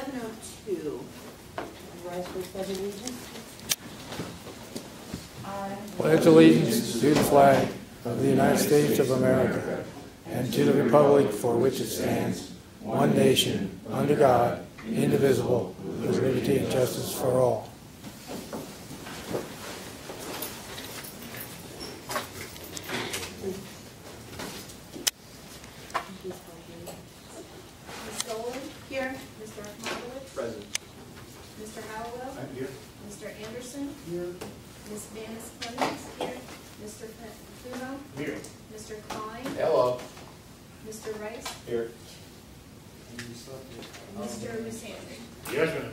7:02. Rise for the Pledge of Allegiance. I pledge allegiance to the flag of the United States of America and to the republic for which it stands, one nation, under God, indivisible, with liberty and justice for all. Ms. Dolan? Here. Mr. Markowitz? Present. Mr. Hallowell? I'm here. Mr. Anderson? Here. Ms. Vanis Clemens? Here. Mr. Funo? Here. Mr. Klein? Hello. Mr. Rice? Here. Mr. Musandri? Yes, ma'am.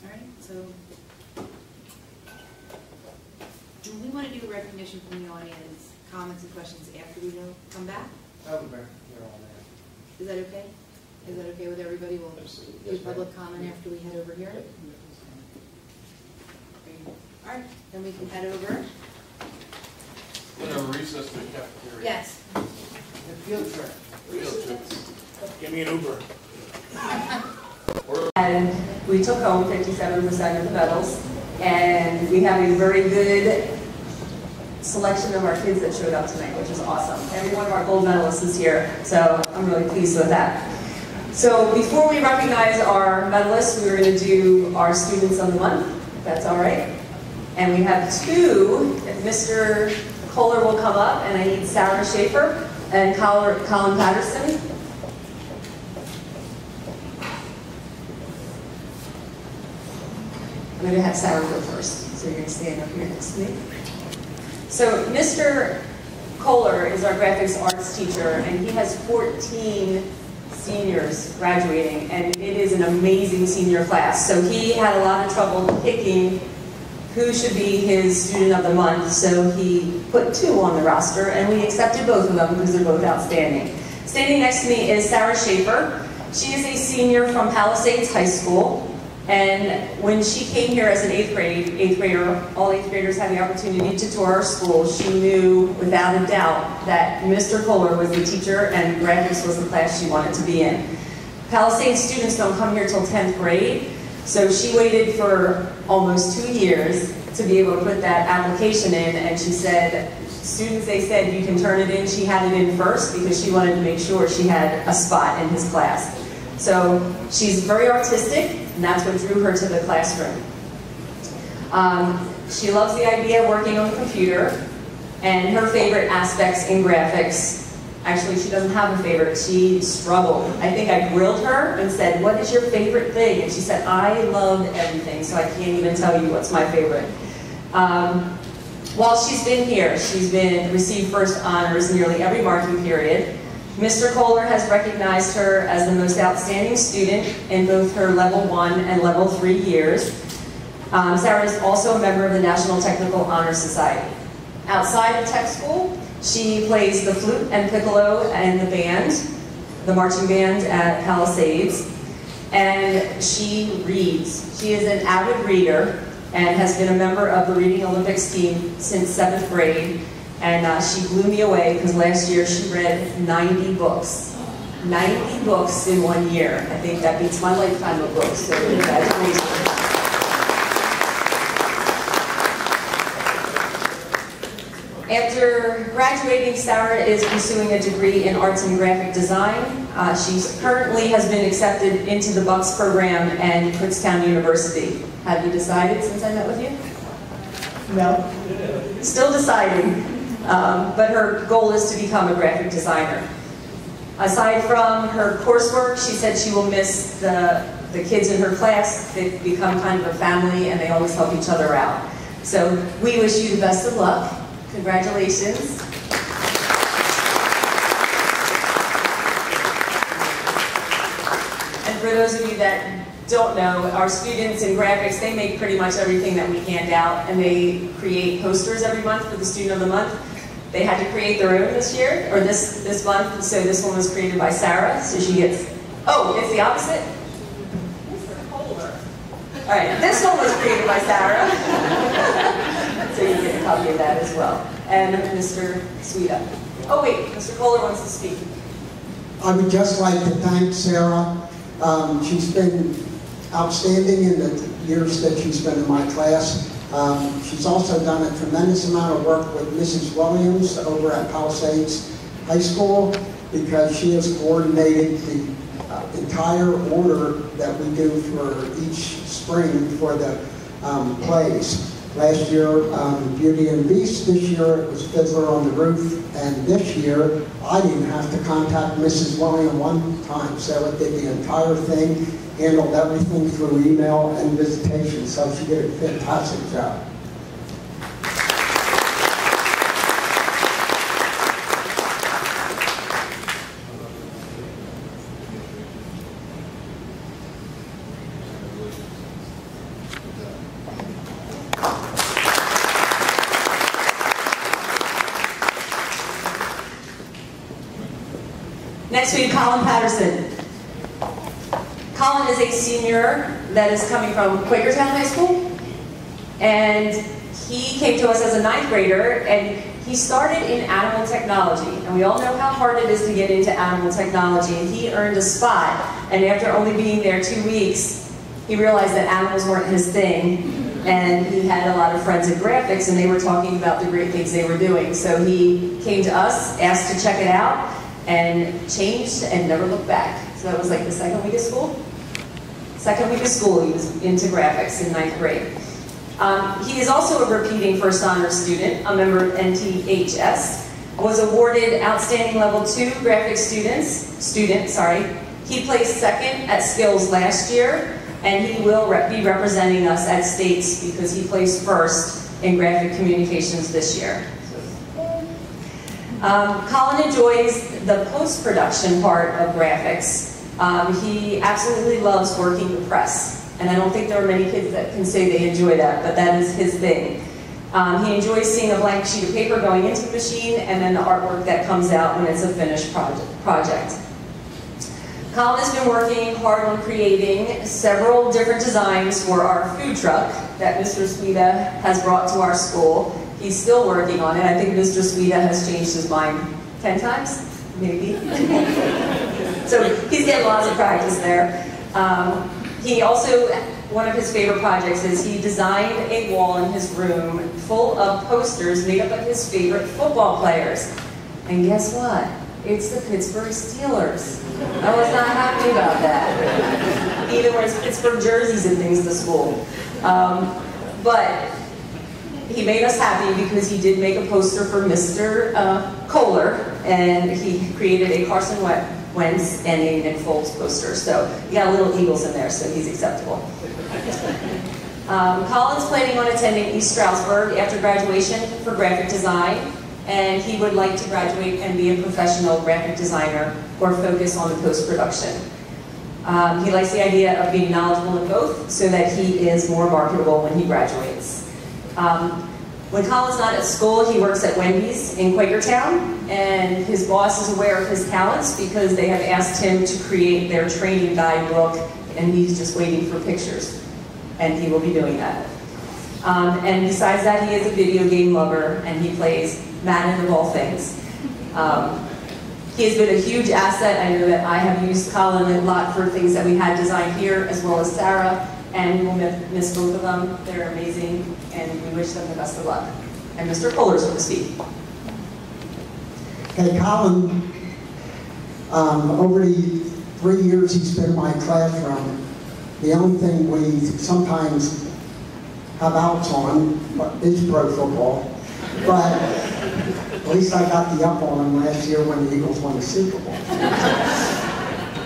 All right, so do we want to do a recognition from the audience, comments and questions after we come back? You're all there. Is that okay? Is that okay with everybody? We'll Absolutely. do public comment after we head over here. All right, then we can head over. We're going to recess to the cafeteria. Yes. Field trip. Field trip. Give me an Uber. And we took home 57% of the medals, and we have a very good selection of our kids that showed up tonight, which is awesome. Every one of our gold medalists is here, so I'm really pleased with that. So before we recognize our medalists, we're going to do our Students of the Month, if that's all right. And we have two. If Mr. Kohler will come up, and I need Sarah Schaefer and Colin Patterson. I'm going to have Sarah go first, so you're going to stand up here next to me. So Mr. Kohler is our graphics arts teacher, and he has 14 seniors graduating, and it is an amazing senior class. So he had a lot of trouble picking who should be his Student of the Month, so he put two on the roster, and we accepted both of them because they're both outstanding. Standing next to me is Sarah Schaefer. She is a senior from Palisades High School. And when she came here as an eighth grader, all eighth graders had the opportunity to tour our school. She knew without a doubt that Mr. Kohler was the teacher and graphics was the class she wanted to be in. Palisades students don't come here till 10th grade, so she waited for almost 2 years to be able to put that application in, and she said, students, they said you can turn it in. She had it in first because she wanted to make sure she had a spot in his class. So she's very artistic, and that's what drew her to the classroom. She loves the idea of working on the computer, and her favorite aspects in graphics, actually she doesn't have a favorite, she struggled. I think I grilled her and said, what is your favorite thing? And she said, I loved everything, so I can't even tell you what's my favorite. While she's been here, she's received first honors nearly every marking period. Mr. Kohler has recognized her as the most outstanding student in both her Level 1 and Level 3 years. Sarah is also a member of the National Technical Honor Society. Outside of tech school, she plays the flute and piccolo and the band, the marching band at Palisades, and she reads. She is an avid reader and has been a member of the Reading Olympics team since 7th grade. And she blew me away because last year she read 90 books. 90 books in 1 year. I think that beats my lifetime of books, so congratulations. After graduating, Sarah is pursuing a degree in arts and graphic design. She currently has been accepted into the Bucks program at Kutztown University. Have you decided since I met with you? No? Still deciding. But her goal is to become a graphic designer. Aside from her coursework, she said she will miss the kids in her class. They've become kind of a family and they always help each other out. So we wish you the best of luck. Congratulations. And for those of you that don't know, our students in graphics, they make pretty much everything that we hand out, and they create posters every month for the Student of the Month. They had to create their own this year, or this month, so this one was created by Sarah, so she gets, oh, it's the opposite? Mr. Kohler. All right, this one was created by Sarah. So you get a copy of that as well. And Mr. Sweeta. Oh wait, Mr. Kohler wants to speak. I would just like to thank Sarah. She's been outstanding in the years that she's been in my class. She's also done a tremendous amount of work with Mrs. Williams over at Palisades High School, because she has coordinated the entire order that we do for each spring for the plays. Last year, Beauty and the Beast. This year, it was Fiddler on the Roof. And this year, I didn't have to contact Mrs. William one time. Sarah did the entire thing, handled everything through email and visitation, so she did a fantastic job. Next we have Colin Patterson. Colin is a senior that is coming from Quakertown High School, and he came to us as a 9th grader, and he started in animal technology, and we all know how hard it is to get into animal technology, and he earned a spot, and after only being there 2 weeks, he realized that animals weren't his thing, and he had a lot of friends in graphics, and they were talking about the great things they were doing, so he came to us, asked to check it out, and changed and never looked back. So that was like the second week of school? Second week of school, he was into graphics in 9th grade. He is also a repeating first honor student, a member of NTHS, was awarded Outstanding Level 2 Graphics student. He placed second at Skills last year, and he will be representing us at States because he placed first in Graphic Communications this year. Colin enjoys the post-production part of graphics. He absolutely loves working the press, and I don't think there are many kids that can say they enjoy that, but that is his thing. He enjoys seeing a blank sheet of paper going into the machine and then the artwork that comes out when it's a finished project. Colin has been working hard on creating several different designs for our food truck that Mr. Sweda has brought to our school. He's still working on it. I think Mr. Sweda has changed his mind 10 times, maybe. So he's getting lots of practice there. He also, one of his favorite projects is he designed a wall in his room full of posters made up of his favorite football players. And guess what? It's the Pittsburgh Steelers. I was not happy about that. He even wears Pittsburgh jerseys and things to school. But he made us happy because he did make a poster for Mr. Kohler, and he created a Carson Wentz and a Nick Foles poster. So you got little eagles in there, so he's acceptable. Colin's planning on attending East Stroudsburg after graduation for graphic design, and he would like to graduate and be a professional graphic designer or focus on the post-production. He likes the idea of being knowledgeable in both so that he is more marketable when he graduates. When Colin's not at school, he works at Wendy's in Quakertown, and his boss is aware of his talents because they have asked him to create their training guidebook, and he's just waiting for pictures, and he will be doing that. And besides that, he is a video game lover, and he plays Madden of all things. He has been a huge asset. I know that I have used Colin a lot for things that we had designed here, as well as Sarah, and we will miss both of them. They're amazing, and we wish them the best of luck. And Mr. Kohler's going to speak. Okay, Colin, over the 3 years he's been in my classroom, the only thing we sometimes have outs on is pro football. But at least I got the up on him last year when the Eagles won the Super Bowl.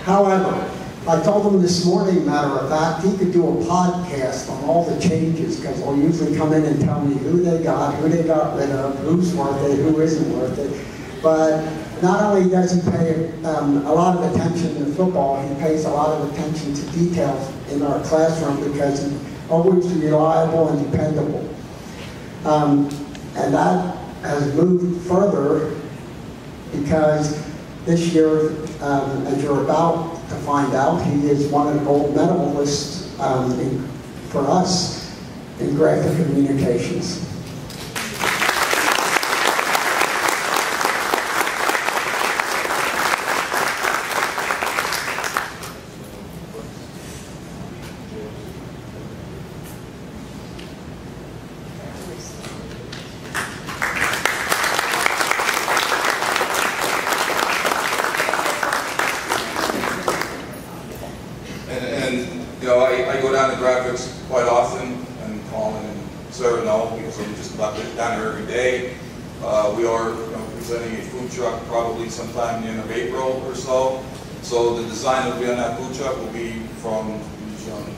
However, I told him this morning, matter of fact, he could do a podcast on all the changes, because they'll usually come in and tell me who they got rid of, who's worth it, who isn't worth it. But not only does he pay a lot of attention to football, he pays a lot of attention to details in our classroom because he's always reliable and dependable. And that has moved further because this year, as you're about to find out, he is one of the gold medalists for us in graphic communications. We are presenting a food truck probably sometime in the end of April or so. So the design that will be on that food truck will be from these young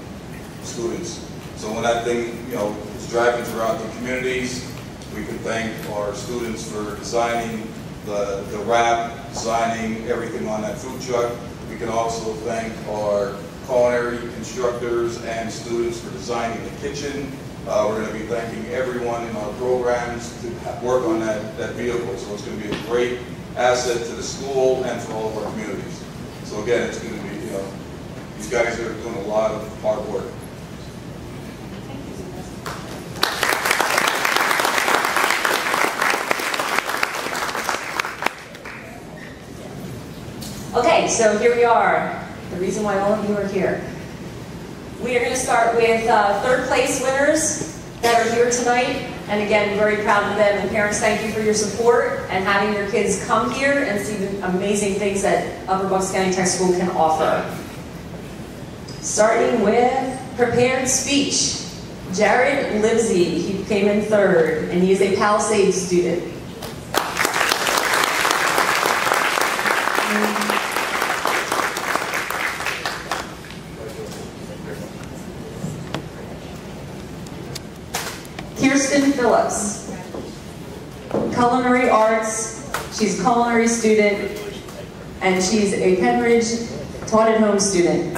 students. So when that thing, is driving throughout the communities, we can thank our students for designing the wrap, designing everything on that food truck. We can also thank our culinary instructors and students for designing the kitchen. We're going to be thanking everyone in our programs to work on that vehicle. So it's going to be a great asset to the school and for all of our communities. So again, it's going to be, these guys are doing a lot of hard work. Okay, so here we are. The reason why all of you are here. We are going to start with third place winners that are here tonight. And again, very proud of them. And parents, thank you for your support and having your kids come here and see the amazing things that Upper Bucks County Tech School can offer. Starting with prepared speech. Jared Livesey, he came in third, and he is a Palisades student. Kirsten Phillips, culinary arts. She's a culinary student, and she's a Pennridge taught at home student.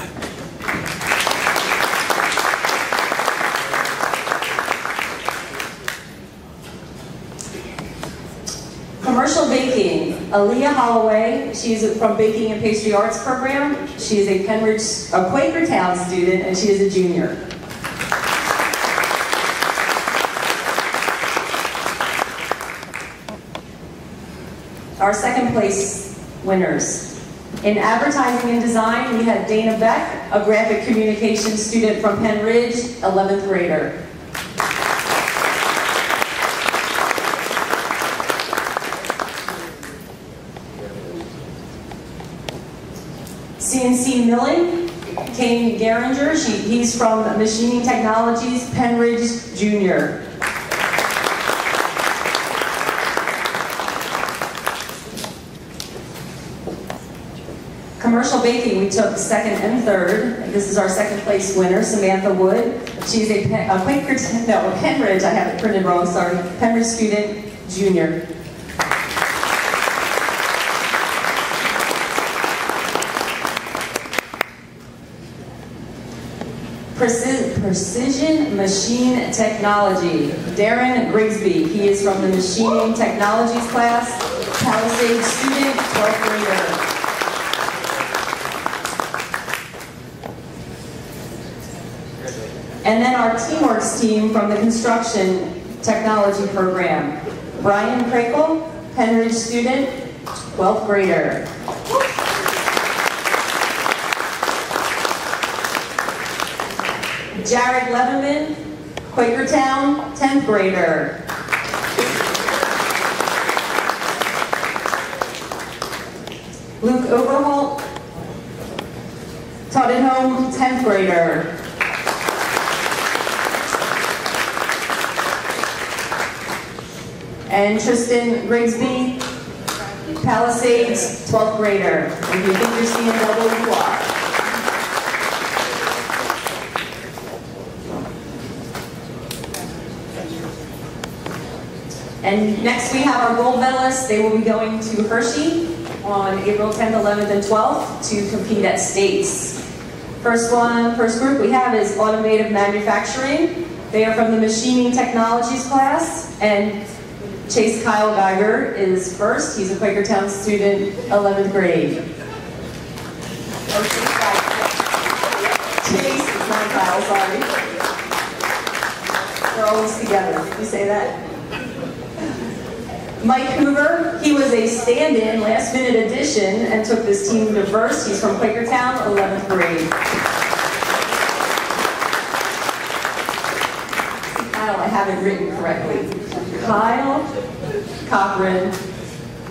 Commercial baking, Aaliyah Holloway. She's from Baking and Pastry Arts program. She is a Quakertown student, and she is a junior. Our second place winners. In advertising and design, we had Dana Beck, a graphic communication student from Pennridge, 11th grader. CNC milling, Kane Geringer, he's from Machining Technologies, Pennridge Junior. Commercial baking, we took second and third. This is our second place winner, Samantha Wood. She's a Pennridge, I have it printed wrong, sorry. Pennridge student, junior. Precision Machine Technology. Darren Grigsby, he is from the Machining Technologies class, Palisades student, 12th grader. And then our Teamworks team from the Construction Technology program. Brian Crakel, Pennridge student, 12th grader. Jared Leatherman, Quakertown, 10th grader. Luke Overholt, taught at home, 10th grader. And Tristan Grigsby, Palisades, 12th grader. If you think you're seeing double, you are. And next we have our gold medalists. They will be going to Hershey on April 10th, 11th, and 12th to compete at states. First group we have is automotive manufacturing. They are from the Machining Technologies class, and Chase Kyle Geiger is first. He's a Quakertown student, 11th grade. Chase, it's not Kyle, sorry. They're always together. Did you say that? Mike Hoover, he was a stand-in, last-minute addition, and took this team to first. He's from Quakertown, 11th grade. Kyle, I have it written correctly. Kyle Cochran,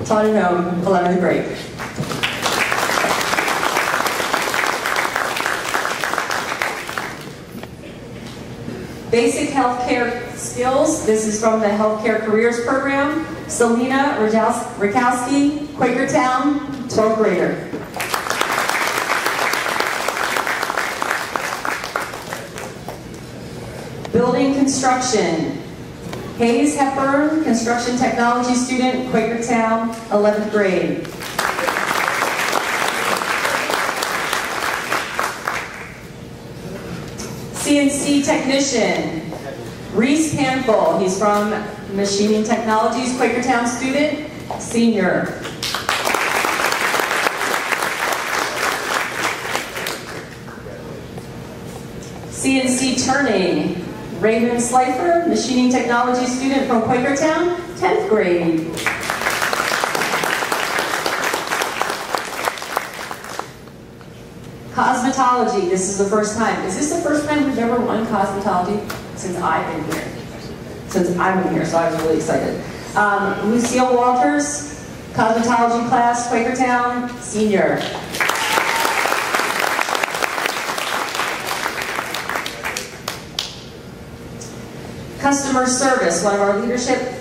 taught at home, 11th grade. Basic healthcare skills. This is from the Healthcare Careers Program. Selena Rakowski, Quakertown, 12th grader. Building construction. Hayes Hepburn, construction technology student, Quakertown, 11th grade. CNC technician, Reese Panful. He's from Machining Technologies, Quakertown student, senior. CNC turning, Raymond Slifer, Machining Technology student from Quakertown, 10th grade. Cosmetology, this is the first time. Is this the first time we've ever won cosmetology? Since I've been here. Since I've been here, so I was really excited. Lucille Walters, cosmetology class, Quakertown, senior. Customer service, one of our leadership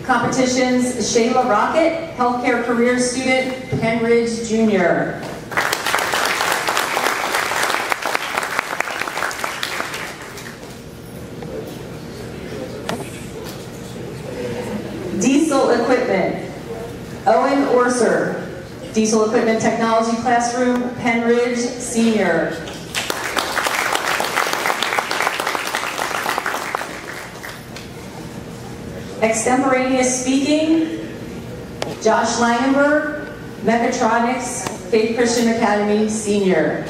competitions, Shayla Rocket, healthcare careers student, Pennridge Jr. Diesel equipment, Owen Orser, diesel equipment technology classroom, Pennridge Senior. Extemporaneous speaking, Josh Langenberg, Mechatronics, Faith Christian Academy, Senior.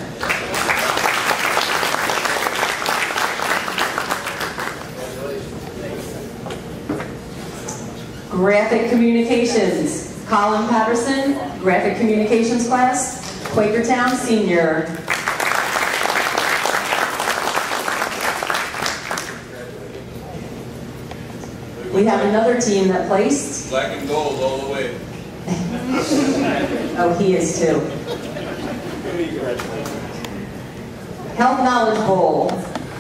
Graphic Communications, Colin Patterson, Graphic Communications class, Quakertown, Senior. We have another team that placed. Black and gold all the way. Oh, he is too. Health Knowledge Bowl.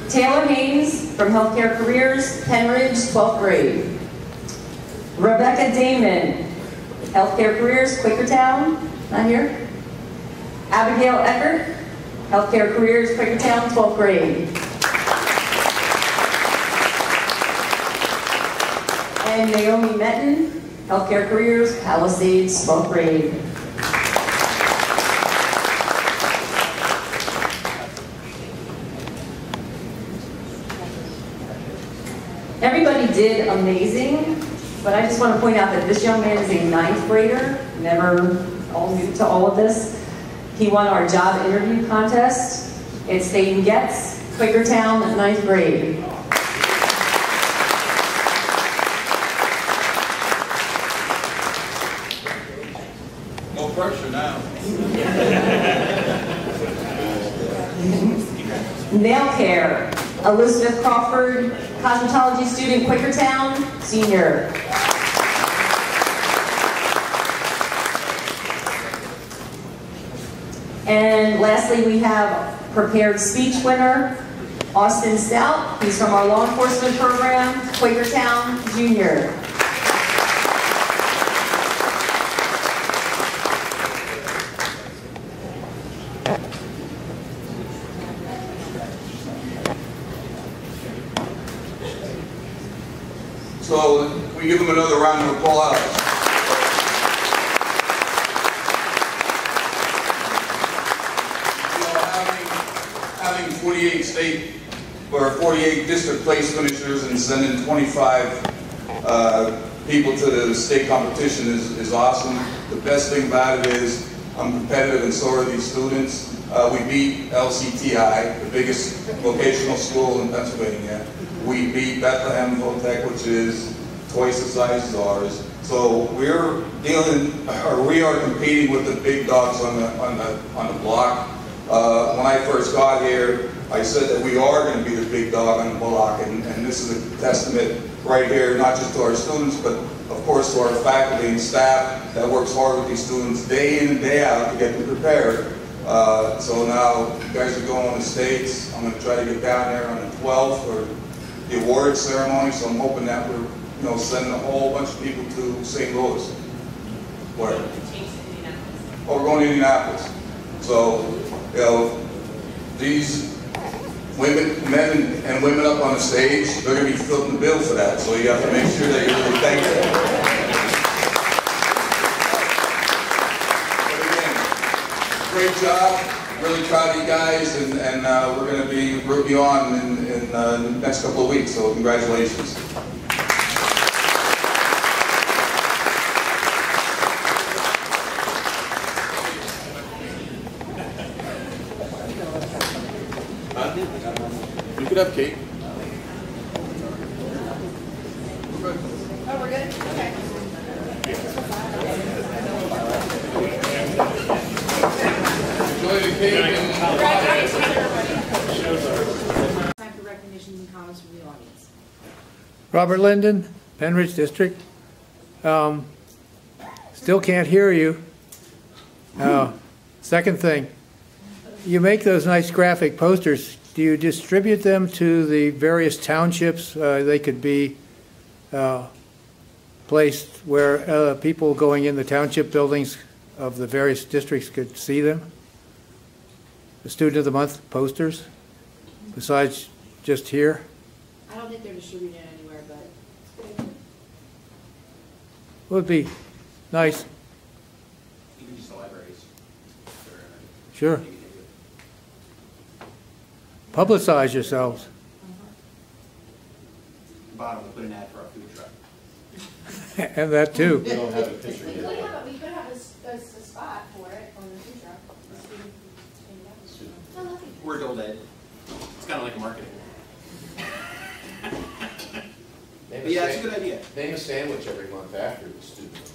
Taylor Haynes from Healthcare Careers, Pennridge, 12th grade. Rebecca Damon, Healthcare Careers, Quakertown, not here. Abigail Eckert, Healthcare Careers, Quakertown, 12th grade. And Naomi Metten, Healthcare Careers, Palisades, 12th grade. Everybody did amazing, but I just want to point out that this young man is a 9th grader, never all new to all of this. He won our job interview contest. It's Dayton Getz, Quakertown, 9th grade. No pressure now. Nail care, Elizabeth Crawford, cosmetology student, Quakertown, senior. And lastly, we have prepared speech winner, Austin Stout. He's from our law enforcement program, Quakertown, junior. So we give them another round of applause. You know, having 48 state or 48 district place finishers and sending 25 people to the state competition is awesome. The best thing about it is I'm competitive and so are these students. We beat LCTI, the biggest vocational school in Pennsylvania. We beat Bethlehem Votech, which is twice the size as ours. So we are competing with the big dogs on the block. When I first got here, I said that we are going to be the big dog on the block, and this is a testament right here, not just to our students, but of course to our faculty and staff that works hard with these students day in and day out to get them prepared. So now you guys are going to the States. I'm going to try to get down there on the 12th or the award ceremony, so I'm hoping that we're, you know, sending a whole bunch of people to St. Louis. Where? Oh, we're going to Indianapolis. So, you know, these women, men and women up on the stage, they're going to be footing the bill for that. So you have to make sure that you really thank them. But again, great job. Really proud of you guys, and we're going to be rooting you on in the next couple of weeks. So congratulations. You could have cake. Oh, we're good? Okay. Enjoy the cake and Time for recognitions and comments from the audience. Robert Linden, Pennridge District. Still can't hear you. Second thing, you make those nice graphic posters. Do you distribute them to the various townships? They could be placed where people going in the township buildings of the various districts could see them? The Student of the Month posters, besides just here? I don't think they're distributed anywhere, but Would be nice. Even just the libraries. Sure. Publicize yourselves. Bottom, we'll put an ad for our food truck. And that too. we don't have a picture We yet. could have a spot for it on the food truck. Oh, lovely. We're adult ed. It's kind of like marketing. But yeah, it's a good idea. Name a sandwich every month after the student.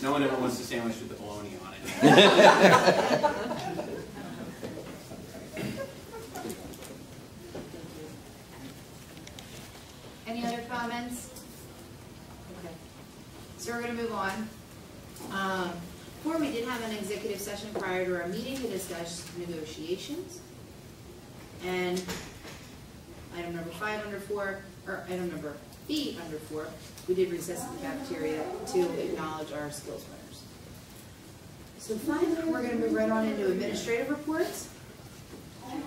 No one ever wants a sandwich with the bologna on it. any other comments? Okay. So we're going to move on. Before, we did have an executive session prior to our meeting to discuss negotiations. And item number 5 under 4, or item number B under 4, we did recess in the cafeteria to acknowledge our skills winners. So 5, we're going to move right on into administrative reports. I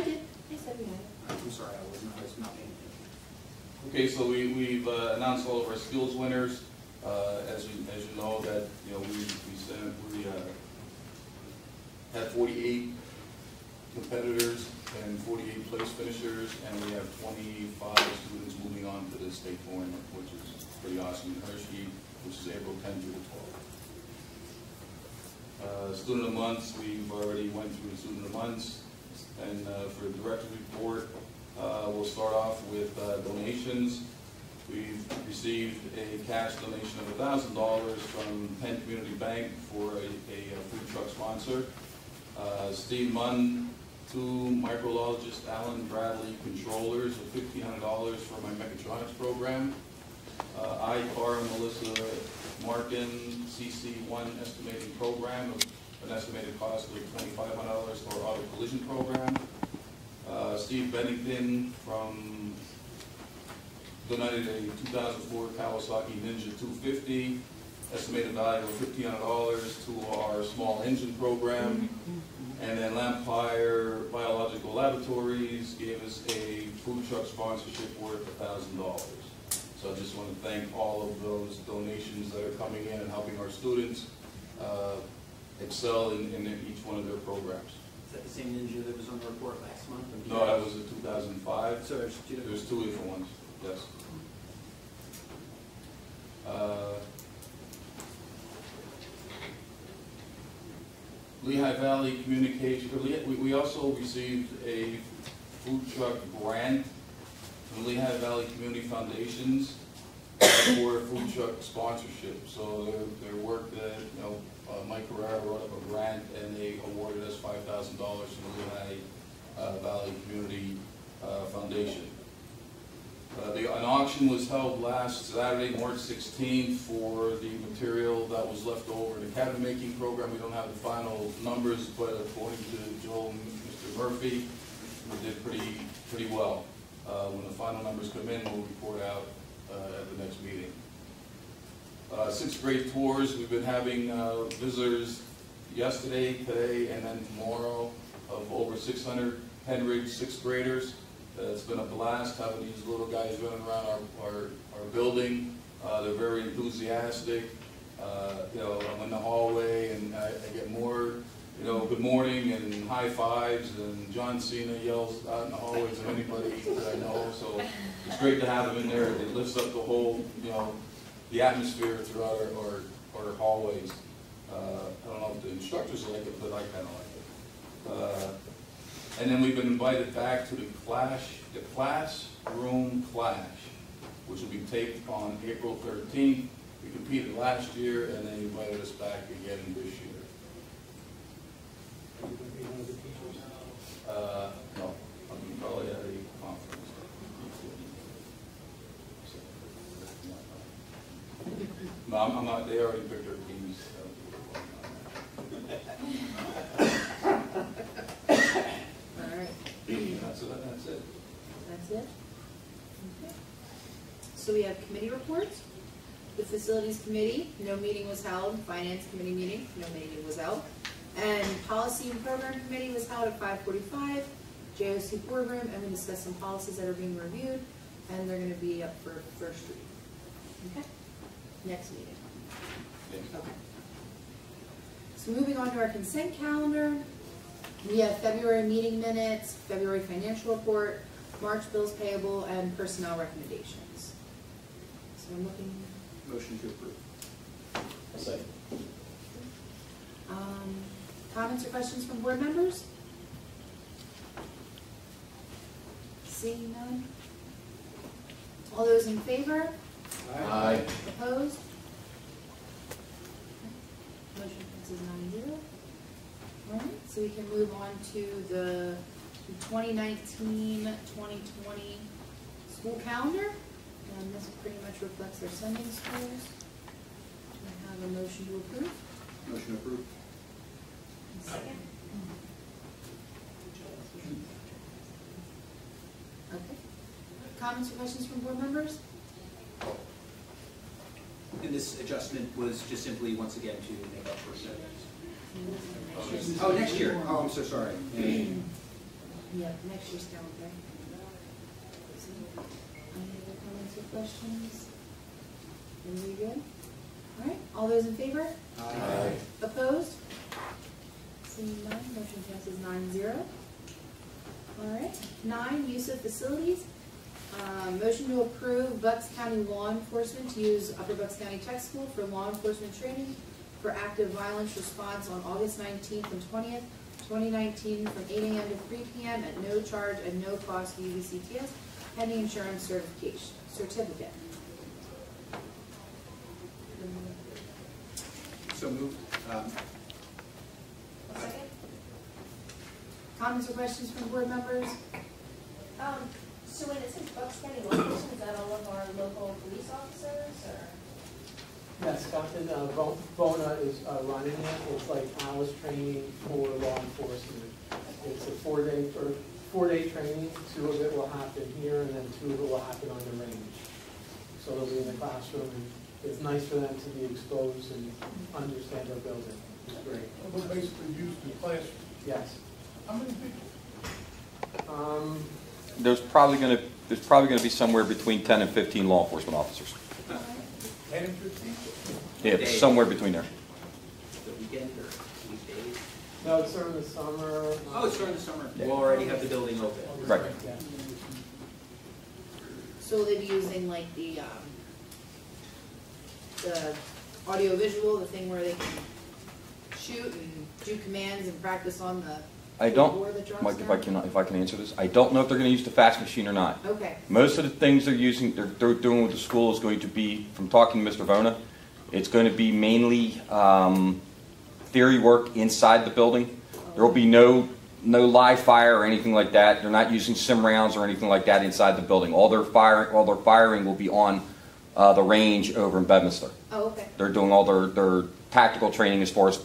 did. I said we had it. I'm sorry, I was not paying attention. Okay, so we've announced all of our skills winners. As you know, that we had 48 competitors and 48 place finishers, and we have 25 students moving on to the state tournament, which is pretty awesome in Hershey, which is April 10th through the 12th. Student of the months, we've already went through the student of the months, and for the director's report, we'll start off with donations. We've received a cash donation of $1,000 from Penn Community Bank for a food truck sponsor. Steve Munn, 2 microbiologists, Alan Bradley controllers of $1,500 for my mechatronics program. Car Melissa Markin, CC1 estimating program of an estimated cost of $2,500 for our auto collision program. Steve Bennington from donated a 2004 Kawasaki Ninja 250, estimated value of $1,500 to our small engine program. And then Lampire Biological Laboratories gave us a food truck sponsorship worth $1,000. So I just want to thank all of those donations that are coming in and helping our students excel in each one of their programs. Is that the same ninja that was on the report last month? No, that was in 2005. So there's 2 different. There's 2 different ones, yes. Lehigh Valley Communication, we also received a food truck grant from Lehigh Valley Community Foundations for food truck sponsorship. So their work that, Mike Carrera wrote up a grant and they awarded us $5,000 from the Lehigh Valley Community Foundation. An auction auction was held last Saturday, March 16th, for the material that was left over in the cabinet making program. We don't have the final numbers, but according to Joel and Mr. Murphy, we did pretty well. When the final numbers come in, we'll report out at the next meeting. Sixth grade tours, we've been having visitors yesterday, today, and then tomorrow of over 600 Pennridge sixth graders. It's been a blast having these little guys running around our building. They're very enthusiastic. I'm in the hallway and I get more, good morning and high fives, and John Cena yells out in the hallways of anybody that I know. So it's great to have them in there. It lifts up the whole, the atmosphere throughout our hallways. I don't know if the instructors like it, but I kind of like it. And then we've been invited back to the classroom clash, which will be taped on April 13th. We competed last year, and they invited us back again this year. Are you going to be one of the teachers? No, I'm probably at a conference. No, I'm not. They already picked their teams. That's it. That's it? Okay. So we have committee reports. The Facilities Committee, no meeting was held. Finance Committee meeting, no meeting was held. And Policy and Program Committee was held at 5:45, JOC boardroom, and we discussed some policies that are being reviewed, and they're going to be up for first reading. Okay? Next meeting. Okay. So moving on to our consent calendar. We have February meeting minutes, February financial report, March bills payable, and personnel recommendations. So I'm looking. Motion to approve. I'll say. Comments or questions from board members? Seeing none. All those in favor? Aye. Opposed? Motion passes 9-0. All right, so we can move on to the 2019-2020 school calendar. And this pretty much reflects their sending schools. I have a motion to approve. Motion approved. Second. Okay. Comments or questions from board members? And this adjustment was just simply, once again, to make up for settings. Oh, next year. Oh, I'm so sorry. Yeah, next year's calendar. Any other comments or questions? Are we good? All right, all those in favor? Aye. Opposed? Seeing none, motion passes 9-0. All right, 9, use of facilities. Motion to approve Bucks County law enforcement to use Upper Bucks County Tech School for law enforcement training for active violence response on August 19th and 20th, 2019 from 8 a.m. to 3 p.m. at no charge and no cost to UBCTS, pending insurance certificate. So moved. Second? Comments or questions from board members? So when it says Bucks County law enforcement, is that all of our local police officers, or? Yes, Captain Bona is running it. It's like hours training for law enforcement. It's a four-day training. 2 of it will happen here, and then 2 of it will happen on the range. So they'll be in the classroom, and it's nice for them to be exposed and understand our building. It's great. Well, basically used in class. Yes. How many people? There's probably going to be somewhere between 10 and 15 law enforcement officers. 10 and 15? Yeah, Days. somewhere between there. The weekend or weekdays? No, it's during the summer. Oh, it's during the summer. We'll already have the building open. Right. Yeah. So will they be using like the audio visual, the thing where they can shoot and do commands and practice on the I don't, board that drops Mike, down? if I can answer this, I don't know if they're going to use the fax machine or not. Okay. Most of the things they're doing with the school is going to be, from talking to Mr. Vona, it's going to be mainly theory work inside the building. There will be no no live fire or anything like that. They're not using sim rounds or anything like that inside the building. All their firing will be on the range over in Bedminster. Oh, okay. They're doing all their tactical training as far as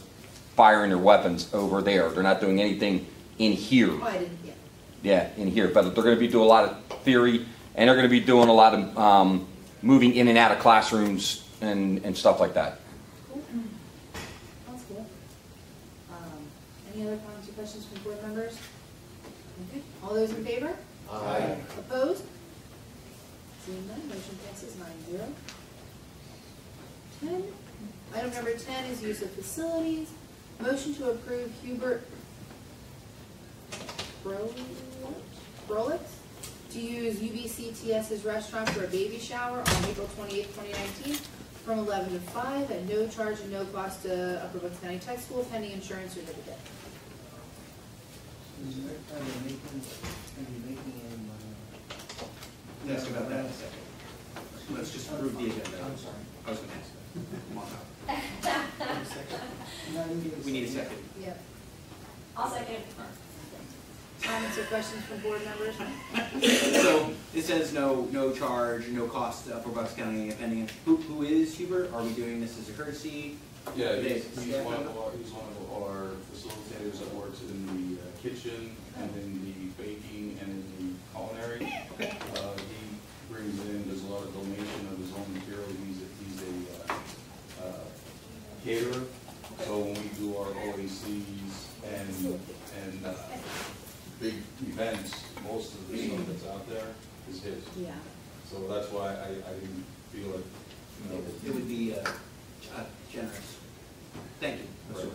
firing their weapons over there. They're not doing anything in here. Oh, I didn't, yeah. Yeah, in here. But they're going to be doing a lot of theory, and they're going to be doing a lot of moving in and out of classrooms and stuff like that. Cool. That's cool. Any other comments or questions from board members? Okay. All those in favor? Aye. Opposed? Seeing none, motion passes 9-0. 10. Item number 10 is use of facilities. Motion to approve Hubert Brolix to use UBCTS's restaurant for a baby shower on April 28, 2019 from 11 to 5 at no charge and no cost to Upper Bucks County Tech School pending insurance certificate. Let's ask about that in a second. Let's just approve the agenda. I'm sorry. I was going to ask that. Come on up. We need a second. Yep. I'll second. Comments or questions from board members? So it says no charge, no cost for Bucks County pending. Who is Hubert? Are we doing this as a courtesy? Yeah, he's one of our facilitators that works in the kitchen and in the baking and in the culinary. He brings in, there's a lot of donation of his own material. He's a caterer. So when we do our OACs and big events, most of the stuff that's out there is his. Yeah. So that's why I didn't feel like, It would be generous. Thank you. Right.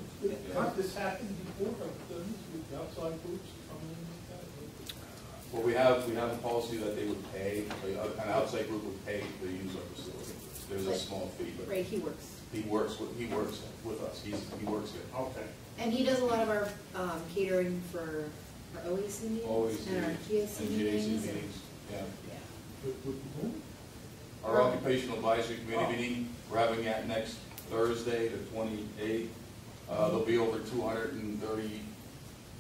Has this happened before, with outside groups coming in like that? Well, we have a policy that they would pay, an outside group would pay to use our facility. There's a small fee, but Right, he works. he works with us. He works it. Okay. And he does a lot of our catering for our OAC meetings OAC and our GAC and meetings. GAC meetings, yeah. Yeah. Our occupational advisory committee meeting, we're having that next Thursday, the 28th. There'll be over 230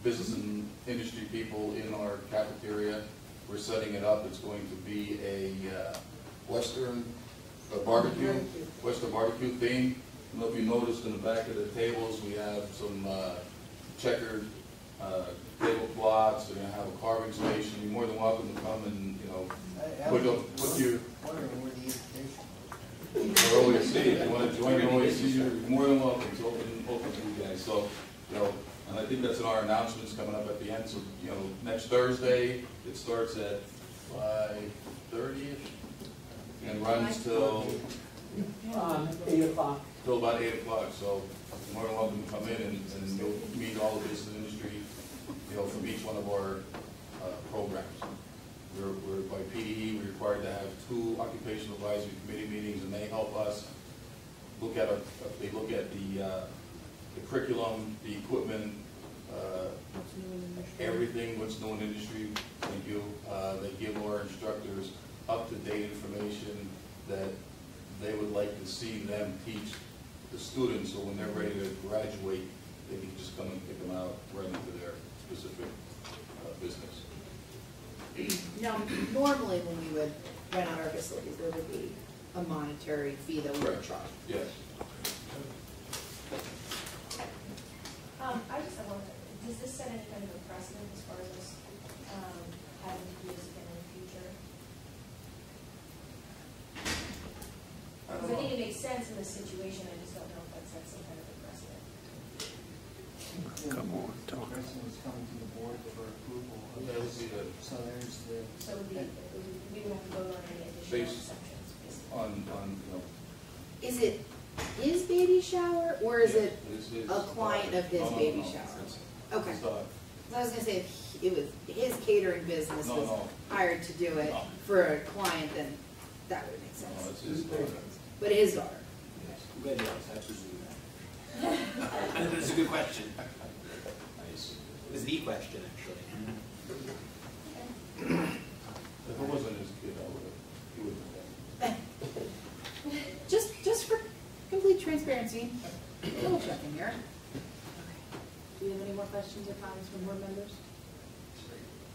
business and industry people in our cafeteria. We're setting it up. It's going to be a Western barbecue theme. I don't know if you noticed in the back of the tables, we have some checkered tablecloths. We're going to have a carving station. You're more than welcome to come and, put your OAC. If you want to join the OAC, you're more than welcome. It's open to you guys. So, and I think that's in our announcements coming up at the end. So, next Thursday, it starts at 5:30 and runs till 8 o'clock. till about 8 o'clock. So, you're more than welcome to come in and you'll meet all the business industry, from each one of our programs. We're by PDE, we're required to have 2 occupational advisory committee meetings, and they help us look at the curriculum, the equipment, everything, what's new in industry. Thank you. They give our instructors up-to-date information that they would like to see them teach the students, so when they're ready to graduate, they can just come and pick them out right into their specific business. Now, normally when we would rent out our facilities, there would be a monetary fee that we would charge. Yes. I just have one, does this set any kind of a precedent as far as us having to do this again in the future? Because I think it makes sense in this situation, I just don't know if that sets some kind of a precedent. Come on, talk. President is coming to the board for approval. So there's the. So we would have to vote on any additional exceptions, basically. Is it his baby shower, or is it It's a client of his No, baby no. shower? It's- Okay. it's, I was gonna say, if it was his catering business No, was no. hired to do it No. for a client, then that would make No, sense. it's his daughter. But his daughter. I'm glad you asked. I presume that. That's a good question. Nice. It's the question, actually. If it wasn't his kid, he would have. Just for complete transparency, double checking here. Okay. Do we we have any more questions or comments from board members?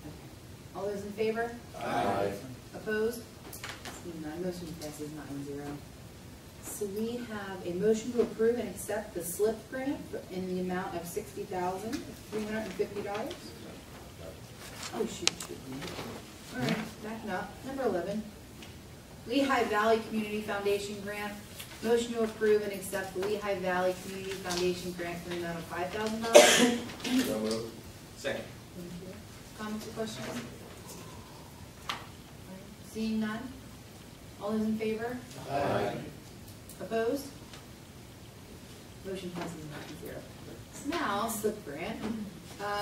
Okay. All those in favor? Aye. Opposed? Seeing none, motion passes 9-0. So we have a motion to approve and accept the SLIP grant in the amount of $60,350. Oh, shoot. All right, backing up. Number 11, Lehigh Valley Community Foundation grant. Motion to approve and accept the Lehigh Valley Community Foundation grant for the amount of $5,000. So moved. Second. Thank you. Comments or questions? Seeing none? All those in favor? Aye. Opposed? Motion passes 9-0. So now, SLIP grant.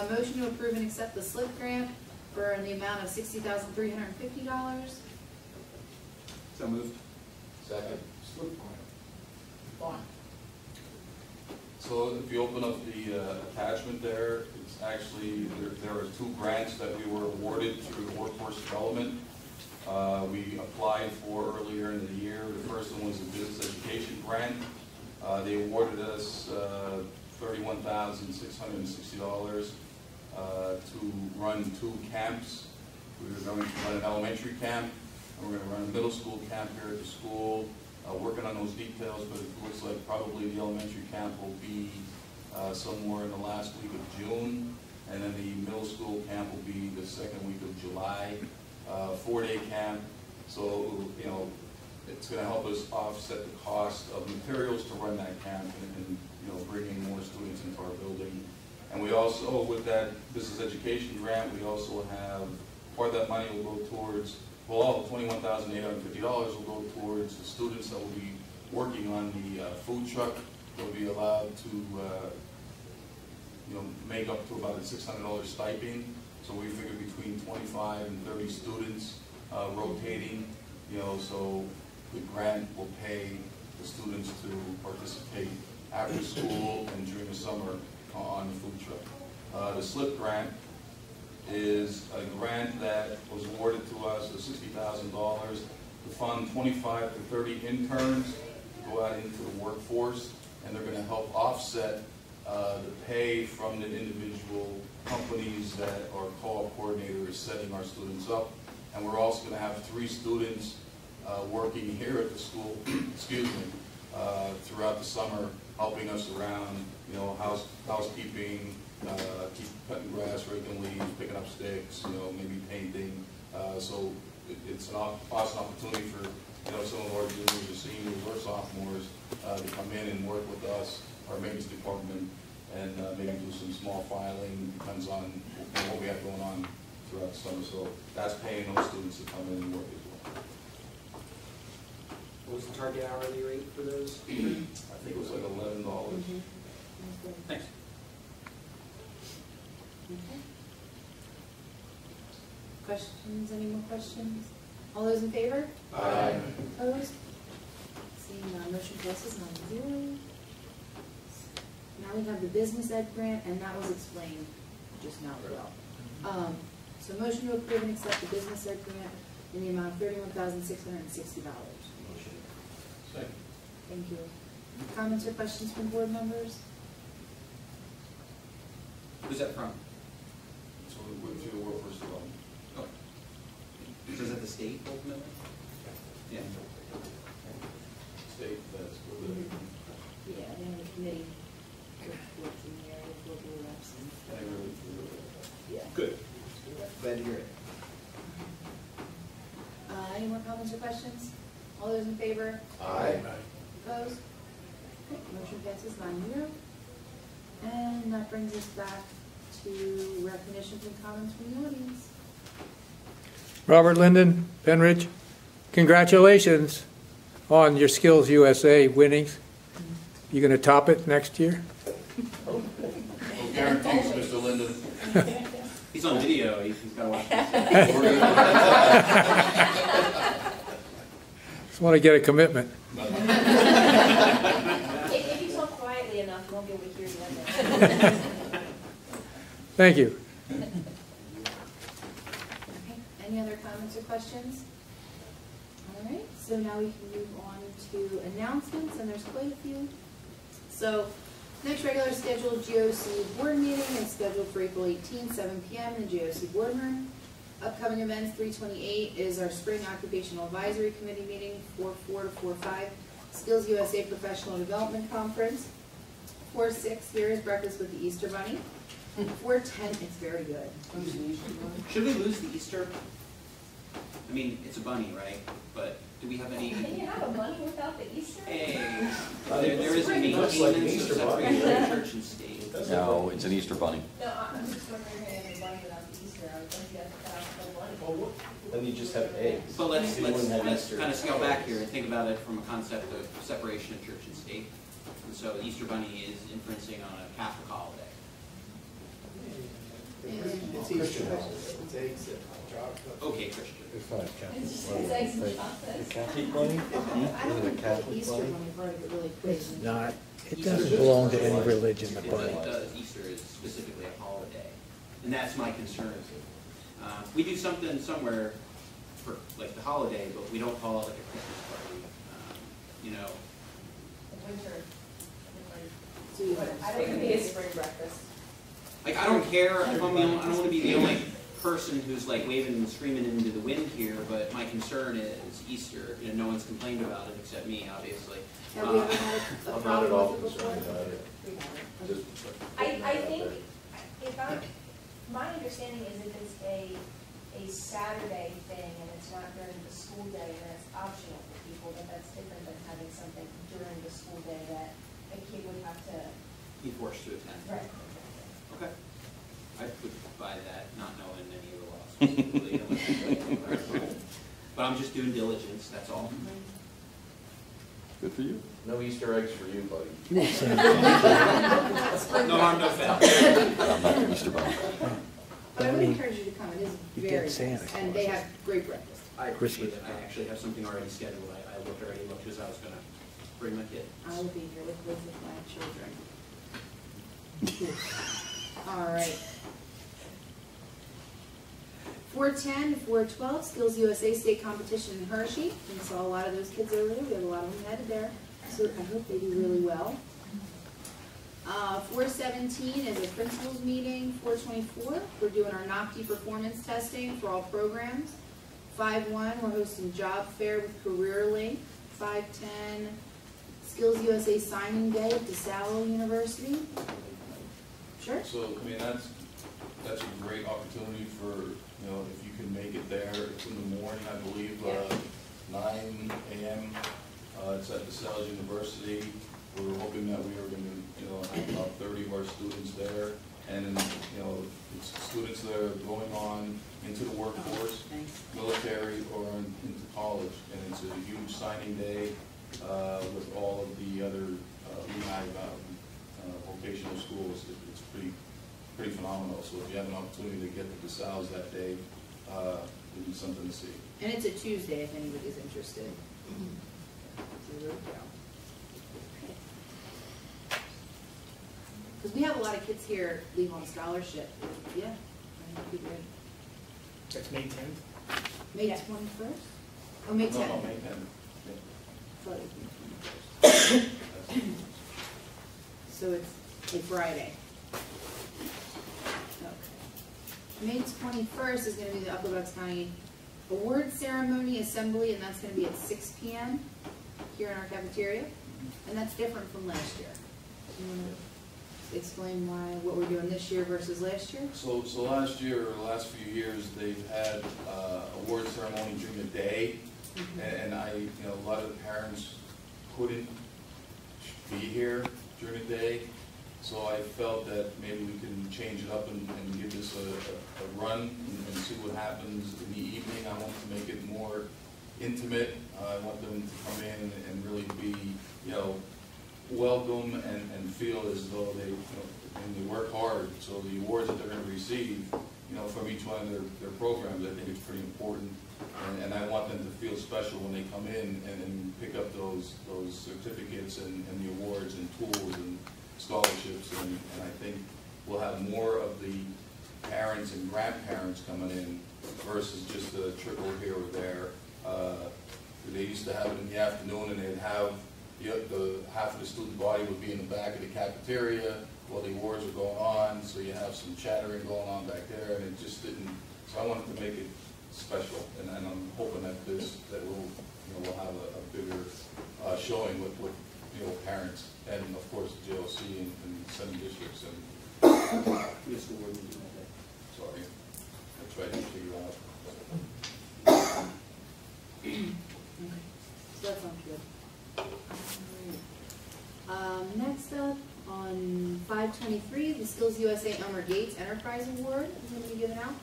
Motion to approve and accept the SLIP grant for the amount of $60,350. So moved. Second. Slip grant. Fine. So if you open up the attachment there, it's actually, there are two grants that we were awarded through workforce development. We applied for earlier in the year. The first one was a business education grant. They awarded us $31,660 to run 2 camps. We were going to run an elementary camp, and we're going to run a middle school camp here at the school. Working on those details, but it looks like probably the elementary camp will be somewhere in the last week of June, and then the middle school camp will be the second week of July. 4-day camp, so you know it's going to help us offset the cost of materials to run that camp and you know bringing more students into our building. And we also, with that business education grant, we also have part of that money will go towards, well, all the $21,850 will go towards the students that will be working on the food truck. They'll be allowed to you know make up to about a $600 stipend. So we figure between 25 and 30 students rotating, you know, so the grant will pay the students to participate after school and during the summer on the food truck. The SLIP grant is a grant that was awarded to us of $60,000 to fund 25 to 30 interns to go out into the workforce, and they're going to help offset the pay from the individual companies that our co-op coordinator is setting our students up. And we're also going to have 3 students working here at the school, excuse me, throughout the summer, helping us around, you know, housekeeping, keep cutting grass, raking leaves, picking up sticks, you know, maybe painting. So it's an awesome opportunity for, you know, some of our juniors or seniors or sophomores to come in and work with us, our maintenance department, and maybe do some small filing. Depends on what we have going on throughout the summer. So that's paying those students to come in and work as well. What was the target hourly rate for those? I think it was like $11. Thanks. Okay. Questions? Any more questions? All those in favor? Aye. Opposed? Seeing none, motion passes 9-0. Now we have the business ed grant, and that was explained just now as well. So motion to approve and accept the business ed grant in the amount of $31,660. Second. Thank you. Comments or questions from board members? Who's that from? So we went through the workforce development. Oh. So is that the state ultimately? Yeah. State, that's good. Yeah, and then the committee works in the area of local reps and. And I really Yeah. Good. Glad to hear it. Any more comments or questions? All those in favor? Aye. Opposed? Okay, motion passes 9-0. And that brings us back to recognitions and comments from the audience. Robert Linden, Pennridge, congratulations on your Skills USA winnings. You going to top it next year? No guarantees, Mr. Linden. He's on video. He's got to watch this. Just want to get a commitment. If you talk quietly enough, you won't be able to hear you. Thank you. Okay. Any other comments or questions? All right, so now we can move on to announcements, and there's quite a few. So Next regular scheduled GOC board meeting is scheduled for April 18, 7 p.m. in the GOC boardroom. Upcoming events, 3/28 is our Spring Occupational Advisory Committee meeting, 4/4 to 4/5, Skills USA Professional Development Conference. 4/6 here is Breakfast with the Easter Bunny. 4/10, it's very good. Should we lose the Easter? I mean, it's a bunny, right? But do we have any? Can you have a bunny without the Easter? Hey, there is a maintenance like an of Easter separation bunny, of church and state. No, it's an Easter bunny. No, I'm just wondering if you have a bunny without the Easter. I would think you have to cut out the whole bunny. Then you just have eggs. But let's You wouldn't have Easter. kind of scale back here and think about it from a concept of separation of church and state. And so the Easter bunny is inferencing on a Catholic holiday. It's Easter. It's eggs and chocolate. Okay, Christian. It's not Catholic. It's eggs and chocolate. The Catholic bunny? I don't Is it a think the Catholic Easter bunny? bunny part of it really plays into Not, it doesn't belong to any religion, the But bunny. it does. Easter is specifically a holiday. And that's my concern. We do something somewhere for like the holiday, but we don't call it like a Christmas party. You know, Winter. So you have- I don't think it's spring breakfast. like I don't care if I'm the only, I don't want to be the only person who's like waving and screaming into the wind here, but my concern is Easter. You know, no one's complained about it except me, obviously. Have we ever had a problem with it before? We haven't. I think, if I'm, my understanding is if it's a Saturday thing and it's not during the school day and it's optional for people, that's different than having something during the school day that a kid would have to. Be forced to attend. Right. Okay. I would buy that, not knowing any of the laws specifically. But I'm just doing diligence, that's all. Good for you. No Easter eggs for you, buddy. You won't say No harm, no foul. I'm not the Easter bunny. But I would encourage you to come, it is You very get nice, Santa and they have great breakfast. I appreciate it. I actually have something already scheduled. I already looked because I was gonna bring my kid. I will be here with my children. All right. 4:10, 4:12, Skills USA State Competition in Hershey. We saw a lot of those kids earlier. We have a lot of them headed there. So I hope they do really well. 4:17 is a principals meeting. 4:24, we're doing our NOPTI performance testing for all programs. 5:1, we're hosting job fair with Career Link. 5:10, Skills USA signing day at DeSalvo University. Sure. So, I mean, that's a great opportunity for, you know, if you can make it there. It's in the morning, I believe, 9 a.m. It's at DeSalvo University. We're hoping that we are going to, you know, have about 30 of our students there. And, you know, it's students that are going on into the workforce, military, or into college. And it's a huge signing day with all of the other rehab vocational schools. It's pretty phenomenal. So if you have an opportunity to get to DeSalvo that day, it'll be something to see. And it's a Tuesday if anybody's interested. So there we go. Because we have a lot of kids here leave on scholarship. Yeah, I think it'd be great. That's May 10th? May Yeah. 21st? Oh, May 10th. No, May 10th. Thought it was May 21st. So it's a Friday. Okay. May 21st is going to be the Upper Bucks County Award Ceremony Assembly, and that's going to be at 6 p.m. here in our cafeteria. And that's different from last year. You want to explain what we're doing this year versus last year? So last year, or the last few years, they've had award ceremony during the day, and a lot of the parents couldn't be here during the day, so I felt that maybe we can change it up and give this a run and see what happens in the evening. I want to make it more intimate. I want them to come in and really be, you know, welcome and feel as though they, you know, and they work hard. So the awards that they're going to receive, you know, from each one of their programs, I think it's pretty important. And I want them to feel special when they come in and pick up those certificates and the awards and tools and scholarships. And I think we'll have more of the parents and grandparents coming in versus just a trickle here or there. They used to have it in the afternoon, and they'd have the half of the student body would be in the back of the cafeteria while the awards are going on, so you have some chattering going on back there, and it just didn't, so I wanted to make it special, and I'm hoping that we'll have a bigger showing with parents, and of course JLC and 7 districts, and We have school board meeting that day. sorry, I tried to figure out. So that sounds good. Next up, on 5/23, the Skills USA Elmer Gates Enterprise Award is going to be given out.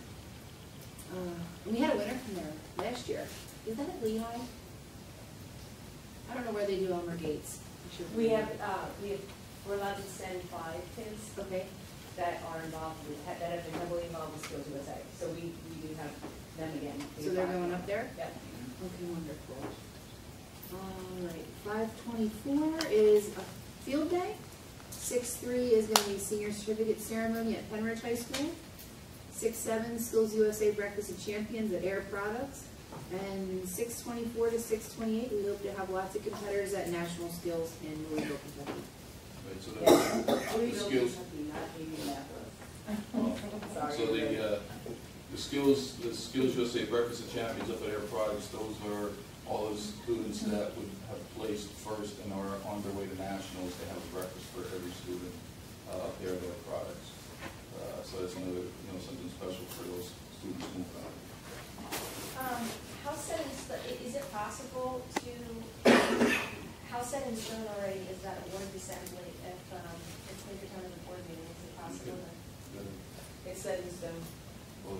And we had a winner from there last year. Is that at Lehigh? I don't know where they do Elmer Gates. We're allowed to send 5 kids Okay. that are involved, that have been heavily involved in Skills USA. So we do have them again. So they're going up there? Yeah. Okay, wonderful. All right, 5/24 is a field day. 6/3 is going to be senior certificate ceremony at Pennridge High School. 6/7 Skills USA Breakfast of Champions at Air Products. And 6/24 to 6/28, we hope to have lots of competitors at National Skills in Louisville, Kentucky. Right, so the skills. Sorry. So the Skills USA Breakfast of Champions up at Air Products, those are all the students that would have placed first and are on their way to nationals. They have a breakfast for every student up there at Air Products. So that's another, something special for those students moving on. How set is it possible to, how set in stone already is that award assembly if later time in the board meeting, is it possible that? It's set in stone. Well,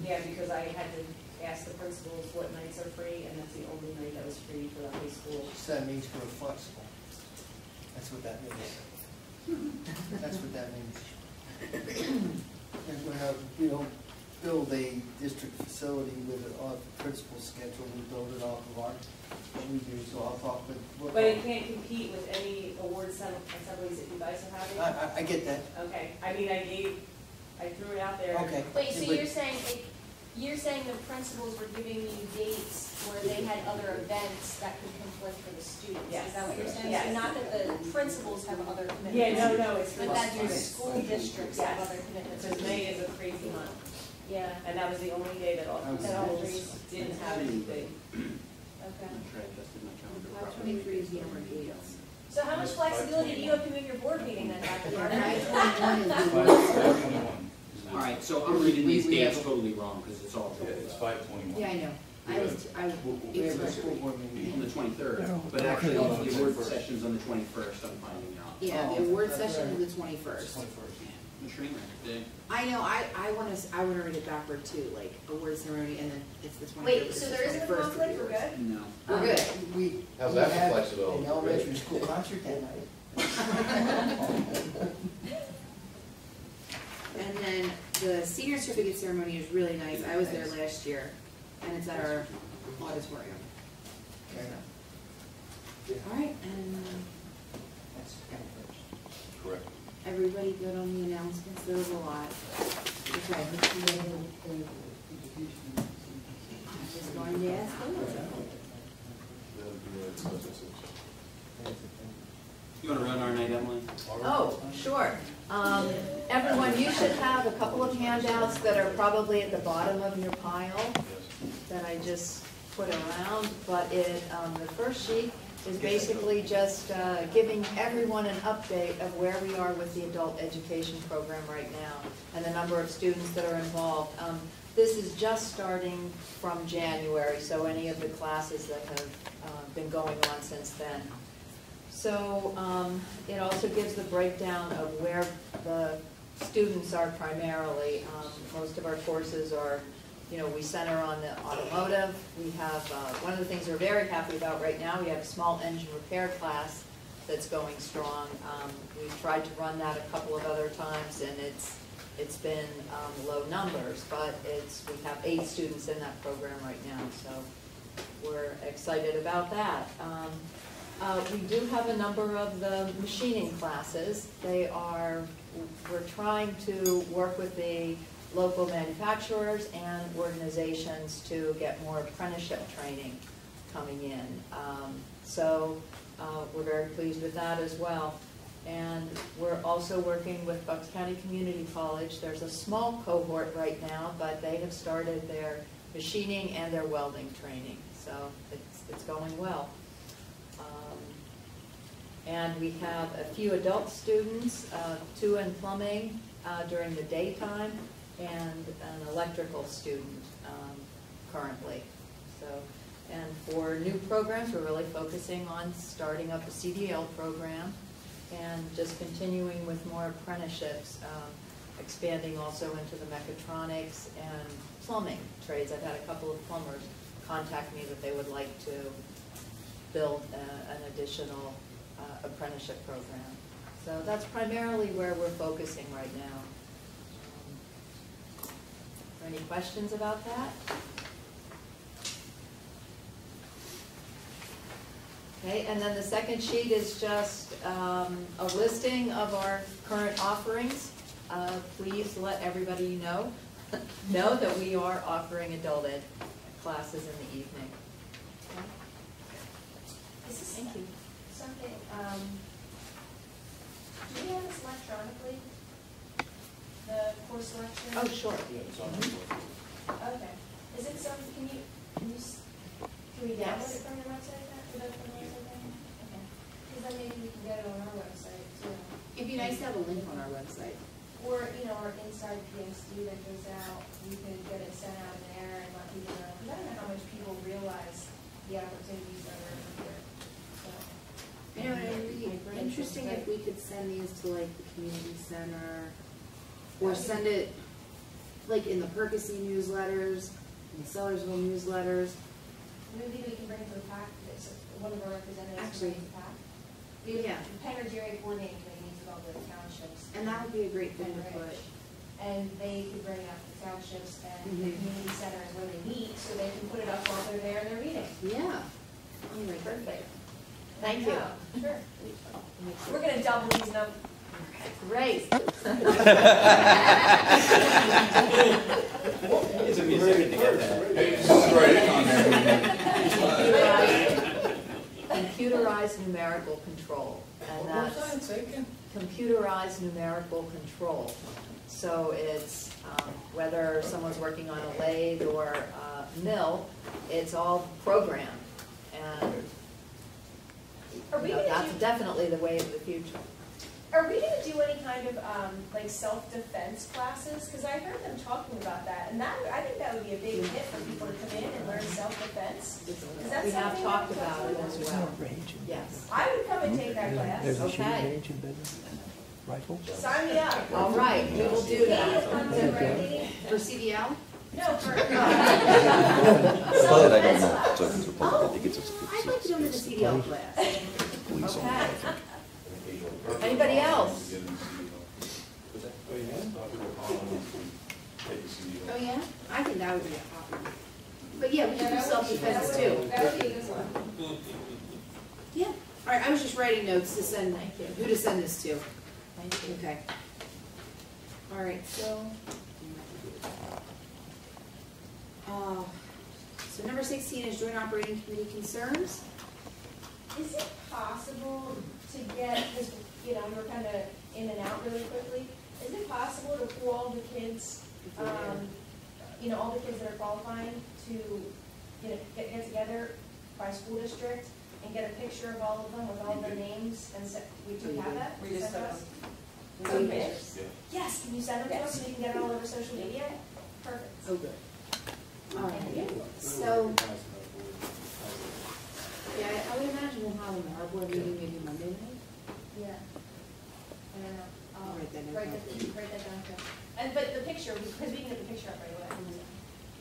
Yeah, because I had to ask the principals what nights are free, and that's the only night that was free for the high school. So that means we're flexible. That's what that means. That's what that means. And we don't build a district facility with a principal schedule, we build it off of what we do, so I'll talk with. But it can't compete with any award assemblies that you guys are having? I get that. Okay, I mean, I threw it out there. Okay. Wait, so But- you're saying the principals were giving you dates where they had other events that could conflict for the students? Yes. Is that what you're saying? Yes. So not that the principals have other commitments? Yeah, no, it's for But the that your students. school districts have Yes. other commitments? Because May is a crazy month, Yeah, and that was the only day that all Okay. schools didn't have anything. okay. I'm sure I adjusted my calendar 5/23 is the Elmer Gates. So how much flexibility do you have to move your board meeting then, Dr. Carter? 5/21 is the 5/21. All right, so I'm reading these We dates have- totally wrong because it's all Yeah, it's 5/21. Yeah, I know. We have a school board meeting. on the 23rd, but actually the award session's on the 21st, I'm finding out. Yeah, the award session is the 21st. I'm a train wreck. I know, I wanna read it backward too, like award ceremony and then it's the 21st. Wait, so there isn't a conflict, we're good? No. We're good. We How's that for have flexibility? an elementary school concert that night. And then the senior certificate ceremony is really nice. I was there last year and it's at our auditorium. Fair enough. All right, and That's kind of first. Correct. everybody good on the announcements? There was a lot. Okay. I was going to ask them. That'll be a special session. You want to run our night, Emily? Oh, sure. Everyone, you should have a couple of handouts that are probably at the bottom of your pile that I just put around, but the first sheet is basically just giving everyone an update of where we are with the adult education program right now and the number of students that are involved. This is just starting from January, so any of the classes that have been going on since then. So it also gives the breakdown of where the students are primarily. Most of our courses are, we center on the automotive. We have, one of the things we're very happy about right now, we have a small engine repair class that's going strong. We've tried to run that a couple of other times and it's been low numbers, but we have 8 students in that program right now, so we're excited about that. We do have a number of the machining classes. We're trying to work with the local manufacturers and organizations to get more apprenticeship training. coming in. So we're very pleased with that as well. And we're also working with Bucks County Community College. There's a small cohort right now, but they have started their machining and their welding training. So it's going well. And we have a few adult students, 2 in plumbing during the daytime, and an electrical student currently. So, and for new programs, we're really focusing on starting up a CDL program and just continuing with more apprenticeships, expanding also into the mechatronics and plumbing trades. I've had a couple of plumbers contact me that they would like to build an additional apprenticeship program. So that's primarily where we're focusing right now. Are there any questions about that? Okay, and then the second sheet is just a listing of our current offerings. Please let everybody know that we are offering adult ed classes in the evening. Okay. Thank you. Something, do we have this electronically? The course selection? Oh, sure. Okay. Is it some, can we download it from your website then? Okay. Because then maybe we can get it on our website too. It'd be nice to have a link on our website. Or, our inside PSD that goes out, we could get it sent out there and let people know. Because I don't know how much people realize the opportunities that are here. I know, and it'd be interesting if we could send these to like the community center, or send it like in the Percy newsletters, in the Sellersville newsletters. Maybe we can bring it to the PAC, one of our representatives Actually, can bring it to PAC. Yeah. The Pennridge area coordinating committee meets with all the townships. And that would be a great thing to put. And they could bring it out to the townships and the community centers where they meet, so they can put it up while they're there and they're meeting. Yeah. Perfect. Thank you. Sure. We're gonna double these numbers. Great. It took me a second to get that. Computerized numerical control, and that's computerized numerical control. So it's whether someone's working on a lathe or a mill, it's all programmed, and that's definitely the way of the future. Are we going to do any kind of like self-defense classes? Because I heard them talking about that, and I think that would be a big hit for people to come in and learn self-defense. We have talked about it as well. Yes. I would come and take that class. Okay. Sign me up. All right, we will do that. For CDL? No, for I don't know. So it's a public, I think it's I'd like to go to the CDL class. Okay. Anybody else? Oh, yeah? I think that would be a hot one. But yeah, we can do self-defense too. That would be a good one. Yeah. All right, I was just writing notes to send, who to send this to. Thank you. Okay. All right, so number 16 is joint operating committee concerns. Is it possible to get, because, we were kind of in and out really quickly, is it possible to pull all the kids, all the kids that are qualifying to, get together by school district and get a picture of all of them with all their names and we do have that? Will you send us? Okay. Yes, can you send them to us so we can get it all over social media? Perfect. Oh, good. All right. So, yeah, I would imagine we'll have a board meeting maybe Monday night. Yeah. I don't know. I'll Write that down. write that down too. But the picture, because we can get the picture up right away.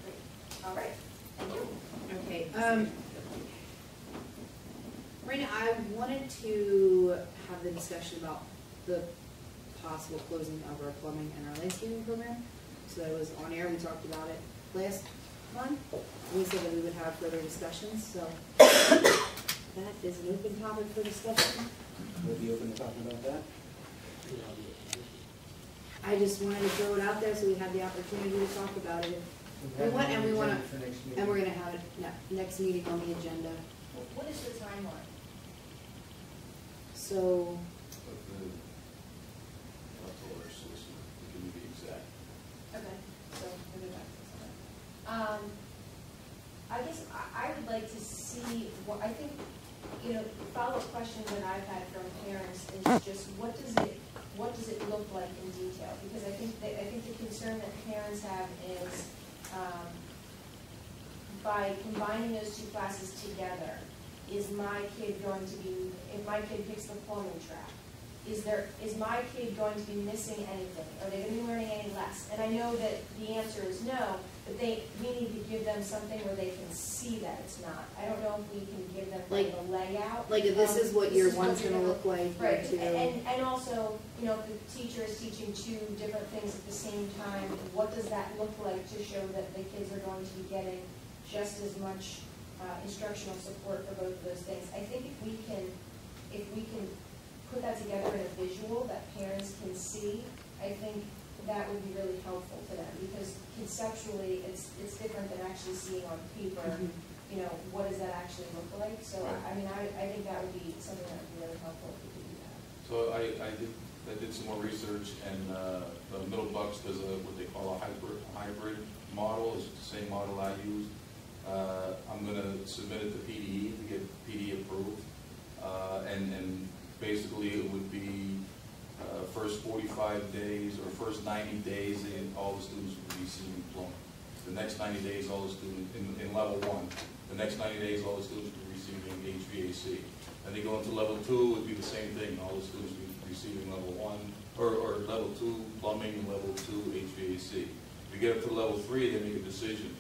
Great. All right. Thank you. Okay. Right now, I wanted to have the discussion about the possible closing of our plumbing and our landscaping program. So that was on air. We talked about it last month. We said that we would have further discussions. So that is an open topic for discussion. We'll be open to talking about that. I just wanted to throw it out there so we had the opportunity to talk about it. We want, and we want For next to, meeting. and we're gonna have it next meeting on the agenda. What is the timeline? So, But October, so it's, it can be exact. Okay, so we'll go back to this. I guess I would like to see, what I think, you know, follow-up question that I've had from parents is just what does it look like in detail? Because I think the concern that parents have is by combining those two classes together, is my kid going to be, if my kid picks the plumbing track, is my kid going to be missing anything? Are they going to be learning any less? And I know that the answer is no, but we need to give them something where they can see that it's not. I don't know if we can give them like a layout. like, this is what year one's gonna look like, year Right, two. and also, you know, if the teacher is teaching two different things at the same time, what does that look like to show that the kids are going to be getting just as much instructional support for both of those things? I think if we can put that together in a visual that parents can see, I think that would be really helpful to them, because conceptually, it's different than actually seeing on paper, you know, what does that actually look like? So, I mean, I think that would be something that would be really helpful if we could do that. So I did some more research, and the Middle Bucks does what they call a hybrid model. It's the same model I use. I'm going to submit it to PDE to get PDE approved, and basically it would be first 45 days or first 90 days, all the students would be receiving plumbing. The next 90 days, all the students in level 1. The next 90 days, all the students would be receiving HVAC. And they go into level 2, it would be the same thing. All the students would be receiving level 1 or level 2 plumbing and level 2 HVAC. If you get up to level 3, they make a decision.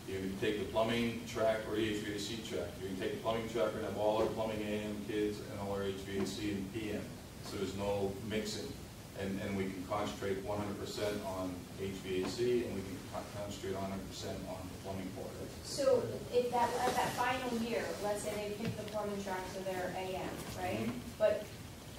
You can take the plumbing track or the HVAC track. You can take the plumbing track and have all our plumbing AM kids and all our HVAC and PM. So there's no mixing. And we can concentrate 100% on HVAC, and we can concentrate 100% on the plumbing part. So if at that final year, let's say they pick the plumbing track so they're AM, right? But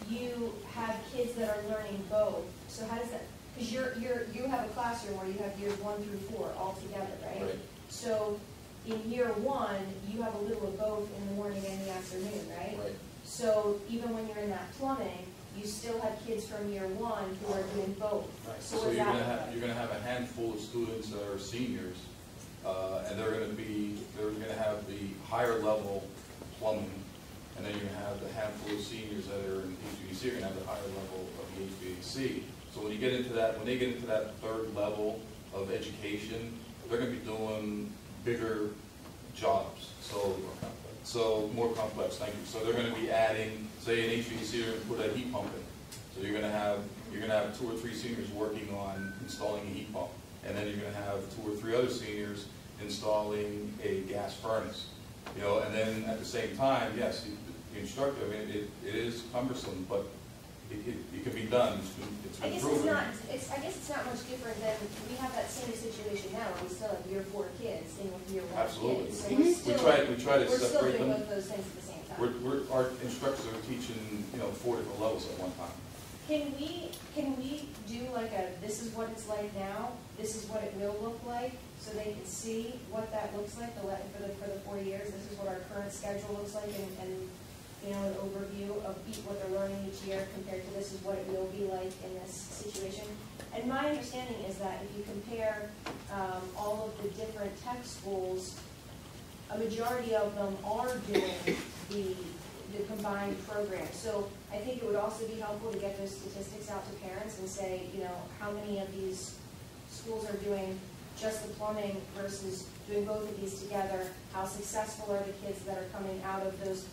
you have kids that are learning both. So how does that? Because you have a classroom where you have years 1 through 4 all together, right? Right. So in year 1, you have a little of both in the morning and the afternoon, right? Right. So even when you're in that plumbing, you still have kids from year 1 who are doing both. Right. So, So you're going to have a handful of students that are seniors, and they're going to have the higher level plumbing, and then you're going to have the handful of seniors that are in HVAC. You're going to have the higher level of the HVAC. So when they get into that third level of education, they're going to be doing bigger jobs. So more complex, thank you. So they're going to be adding, say an HVAC, they're going to put a heat pump in. So you're going to have 2 or 3 seniors working on installing a heat pump, and then you're going to have 2 or 3 other seniors installing a gas furnace. You know, and then at the same time, yes, the instructor. I mean, it is cumbersome, but it can be done. It's been proven. I guess it's not much different than we have that same situation now. Where we still have year 4 kids in with year 1 Absolutely. kids. So we're we try to still separate doing them. both those things at the same time. Our instructors are teaching, 4 different levels at one time. Can we do like this is what it's like now, this is what it will look like, so they can see what that looks like for the 4 years. This is what our current schedule looks like, and an overview of what they're learning each year compared to this is what it will be like in this situation. And my understanding is that if you compare all of the different tech schools, a majority of them are doing the combined program. So I think it would also be helpful to get those statistics out to parents and say, how many of these schools are doing just the plumbing versus doing both of these together. How successful are the kids that are coming out of those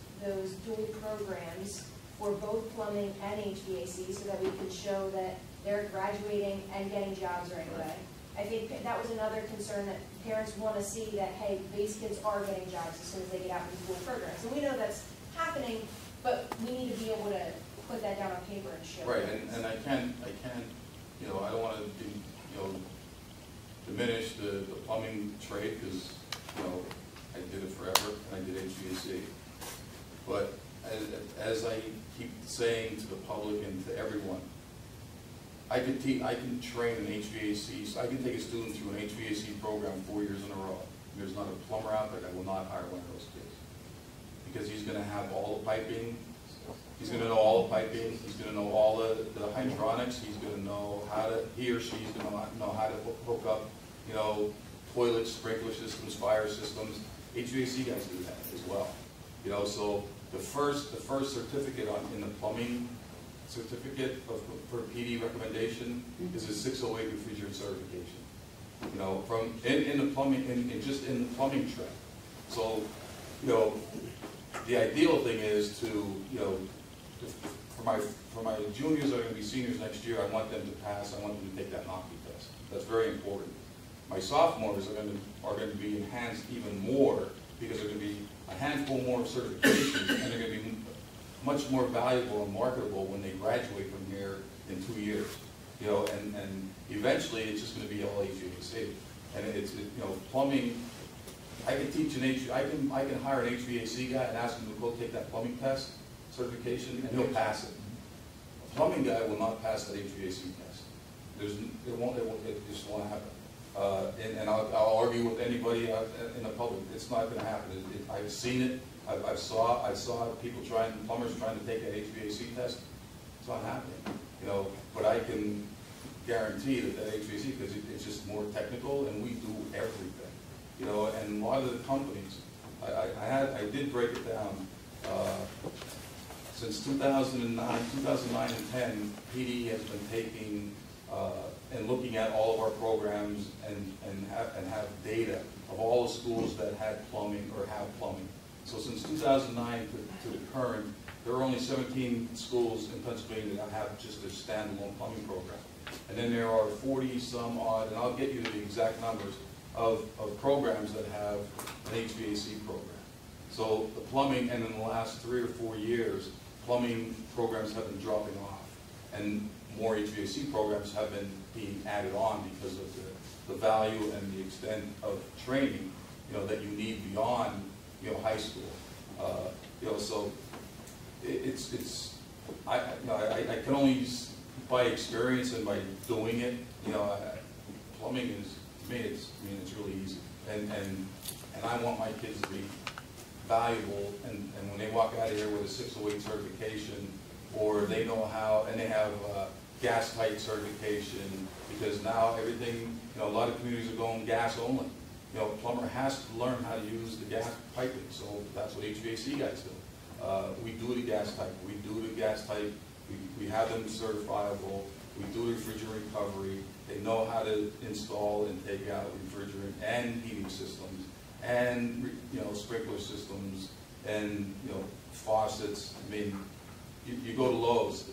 dual programs for both plumbing and HVAC, so that we can show that they're graduating and getting jobs right away. I think that was another concern, that parents want to see that, hey, these kids are getting jobs as soon as they get out of the dual programs. And we know that's happening, but we need to be able to put that down on paper and show. Right, and I can't, I don't want to diminish the plumbing trade, because, I did it forever, and I did HVAC. But as I keep saying to the public and to everyone, I can train an HVAC, so I can take a student through an HVAC program 4 years in a row. There's not a plumber out there that will not hire one of those kids. Because he's gonna have all the piping, he's gonna know all the piping, he's gonna know all the hydronics, he's gonna know how to, he or she's gonna know how to hook up, you know, toilets, sprinkler systems, fire systems. HVAC guys do that as well. You know, so the first certificate in the plumbing certificate for PD recommendation is a 608 refrigerant certification. You know, from in the plumbing, just in the plumbing trade. So, you know, the ideal thing is to, you know, for my juniors that are going to be seniors next year, I want them to pass. I want them to take that NOCI test. That's very important. My sophomores are going to be enhanced even more because they're going to be a handful more of certifications, and they're going to be much more valuable and marketable when they graduate from here in 2 years. You know, and eventually it's just going to be all HVAC. And it's, you know, plumbing. I can teach I can hire an HVAC guy and ask him to go take that plumbing test certification, and he'll pass it. A plumbing guy will not pass that HVAC test. It just won't happen. And I'll argue with anybody in the public. It's not going to happen. I've seen it. I saw plumbers trying to take that HVAC test. It's not happening. You know, but I can guarantee that HVAC, because it's just more technical, and we do everything. You know, and a lot of the companies, I did break it down. Since 2009 and 10, PD has been taking and looking at all of our programs and have data of all the schools that had plumbing or have plumbing. So since 2009 to the current, there are only 17 schools in Pennsylvania that have just a standalone plumbing program. And then there are 40 some odd, and I'll get you the exact numbers, of programs that have an HVAC program. So the plumbing, and in the last 3 or 4 years, plumbing programs have been dropping off. And more HVAC programs have been being added on because of the value and the extent of training, you know, that you need beyond, you know, high school. You know, so I can only, by experience and by doing it, you know, plumbing is, to me, it's really easy. And I want my kids to be valuable, and when they walk out of here with a 608 certification, or they know how, and they have gas tight certification, because now everything, you know, a lot of communities are going gas only. You know, a plumber has to learn how to use the gas piping, so that's what HVAC guys do. We do the gas type. We do the gas type. We have them certifiable. We do refrigerant recovery. They know how to install and take out refrigerant and heating systems, and, you know, sprinkler systems, and, you know, faucets. I mean, you go to Lowe's,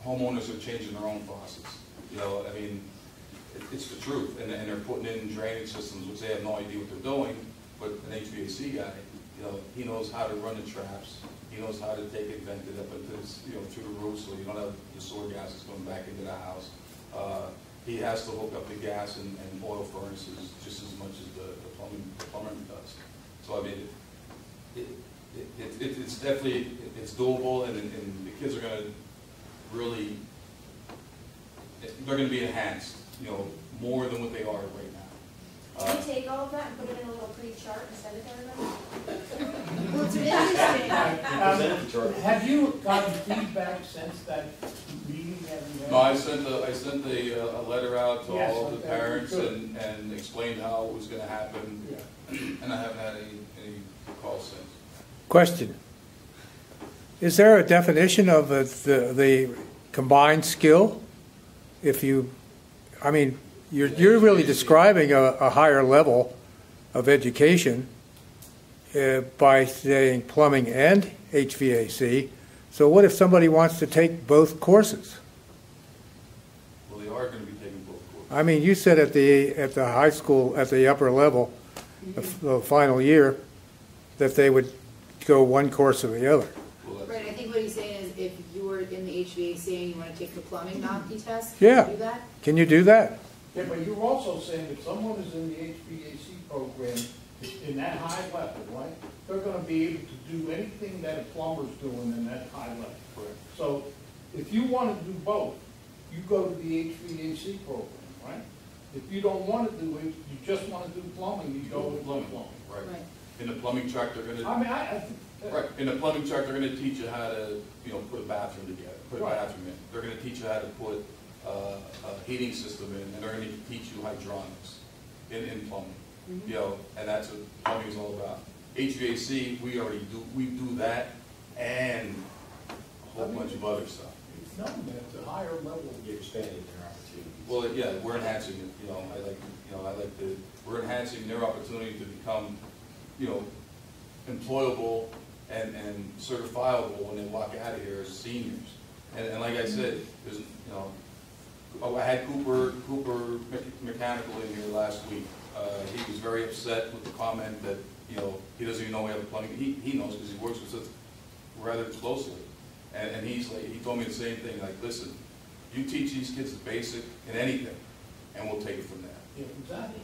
homeowners are changing their own faucets. You know, I mean, it's the truth, and they're putting in drainage systems which they have no idea what they're doing. But an HVAC guy, you know, he knows how to run the traps. He knows how to take it vented up into this, you know, through the roof, so you don't have the sewer gases going back into the house. He has to hook up the gas and oil furnaces just as much as the plumber does. So I mean, it's definitely doable, and the kids are going to really, they're going to be enhanced, you know, more than what they are right now. Can we take all of that and put it in a little pretty chart and send it to everybody? Well, it's interesting. Have you gotten feedback since that meeting? No, I sent a letter out to all of the parents and explained how it was going to happen, and I haven't had any calls since. Question. Is there a definition of the combined skill? If you, I mean, you're really describing a higher level of education by saying plumbing and HVAC. So what if somebody wants to take both courses? Well, they are going to be taking both courses. I mean, you said at the high school, at the upper level, the final year, that they would go one course or the other. Right, I think what he's saying is if you were in the HVAC and you want to take the plumbing NOCI test, Yeah. can you do that? Can you do that? Yeah, but you're also saying if someone is in the HVAC program in that high level, right, they're going to be able to do anything that a plumber's doing in that high level. Correct. So if you want to do both, you go to the HVAC program, right? If you don't want to do it, you just want to do plumbing, you go with plumbing. Right. Right. In the plumbing track, they're gonna. I mean, Right, in the plumbing track, they're gonna teach you how to, put a bathroom together, put a Right. bathroom in. They're gonna teach you how to put a heating system in, and they're gonna teach you hydronics in plumbing. And that's what plumbing is all about. HVAC, we do that, and a whole bunch of other stuff. it's known that it's a higher level. You're expanding their opportunities. Well, yeah, we're enhancing it, we're enhancing their opportunity to become, employable and certifiable when they walk out of here as seniors. And like I said, there's, I had Cooper Mechanical in here last week. He was very upset with the comment that, he doesn't even know we have a plumbing. He knows because he works with us rather closely. And he told me the same thing, like, listen, you teach these kids the basic in anything, and we'll take it from there. Yeah, exactly.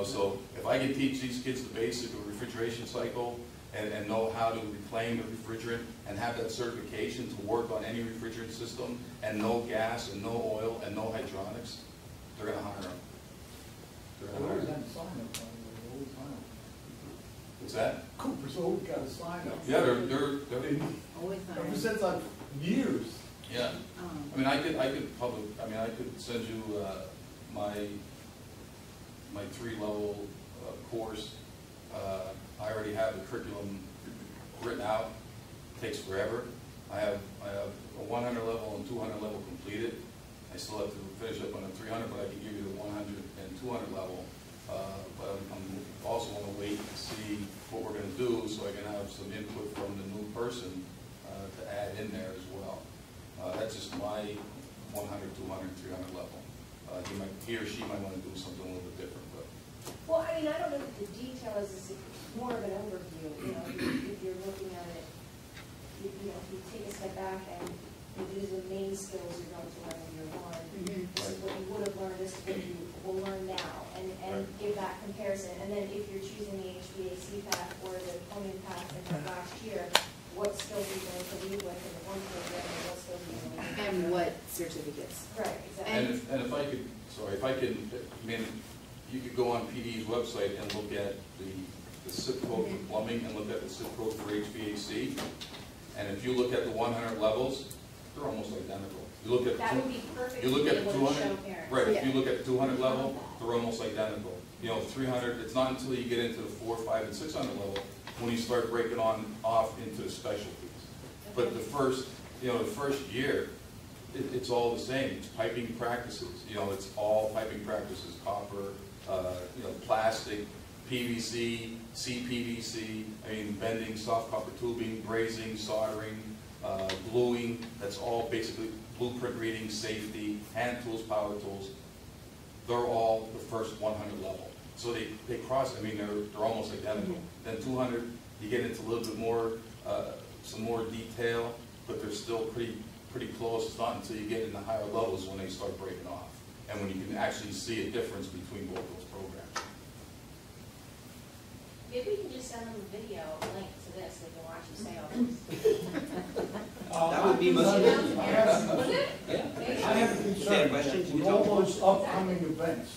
So if I can teach these kids the basic of refrigeration cycle and know how to reclaim the refrigerant and have that certification to work on any refrigerant system and no gas and no oil and no hydronics, they're gonna hire them. They're They gonna hire always them. had a sign up, by the way, always hire. What's that? Cooper's always got a sign up. Yeah, they're Always Ever nice. since like years. yeah. I mean, I could send you my 3-level course. I already have the curriculum written out. It takes forever. I have a 100 level and 200 level completed. I still have to finish up on the 300, but I can give you the 100 and 200 level. But I'm also want to wait to see what we're going to do so I can have some input from the new person to add in there as well. That's just my 100, 200, 300 level. He or she might want to do something a little bit different, but. Well, I mean, I don't know what the detail is, it's more of an overview, if you're looking at it, if you take a step back and these are the main skills you're going to learn in year one. This is what you would have learned, this is what you will learn now, and give that comparison. And then if you're choosing the HVAC path or the plumbing path in the last year, what skills are you going to lead with in the one program, and what skills are you going to lead with? And what certificates? Right, exactly. And if I could, you could go on PD's website and look at the SIP code for plumbing and look at the SIP code for HVAC. And if you look at the 100 levels, they're almost identical. You look at That would be perfect you to look be at able to 200, show parents. right? Yeah. If you look at 200 level, they're almost identical. 300. It's not until you get into the 400, 500, and 600 level when you start breaking off into the specialties. But the first year, it's all the same. It's piping practices. It's all piping practices: copper, plastic, PVC, CPVC. Bending, soft copper tubing, brazing, soldering, gluing. That's all basically blueprint reading, safety, hand tools, power tools. They're all the first 100 level. So they cross. They're almost identical. Then 200, you get into a little bit more, some more detail, but they're still pretty close. It's not until you get in the higher levels when they start breaking off, and when you can actually see a difference between both those programs. Maybe we can just send them a video link to this, they can watch you say all this. That would be most. Was it? Yeah. Maybe. I have a If they concern have questions, you with can all tell them. those upcoming events.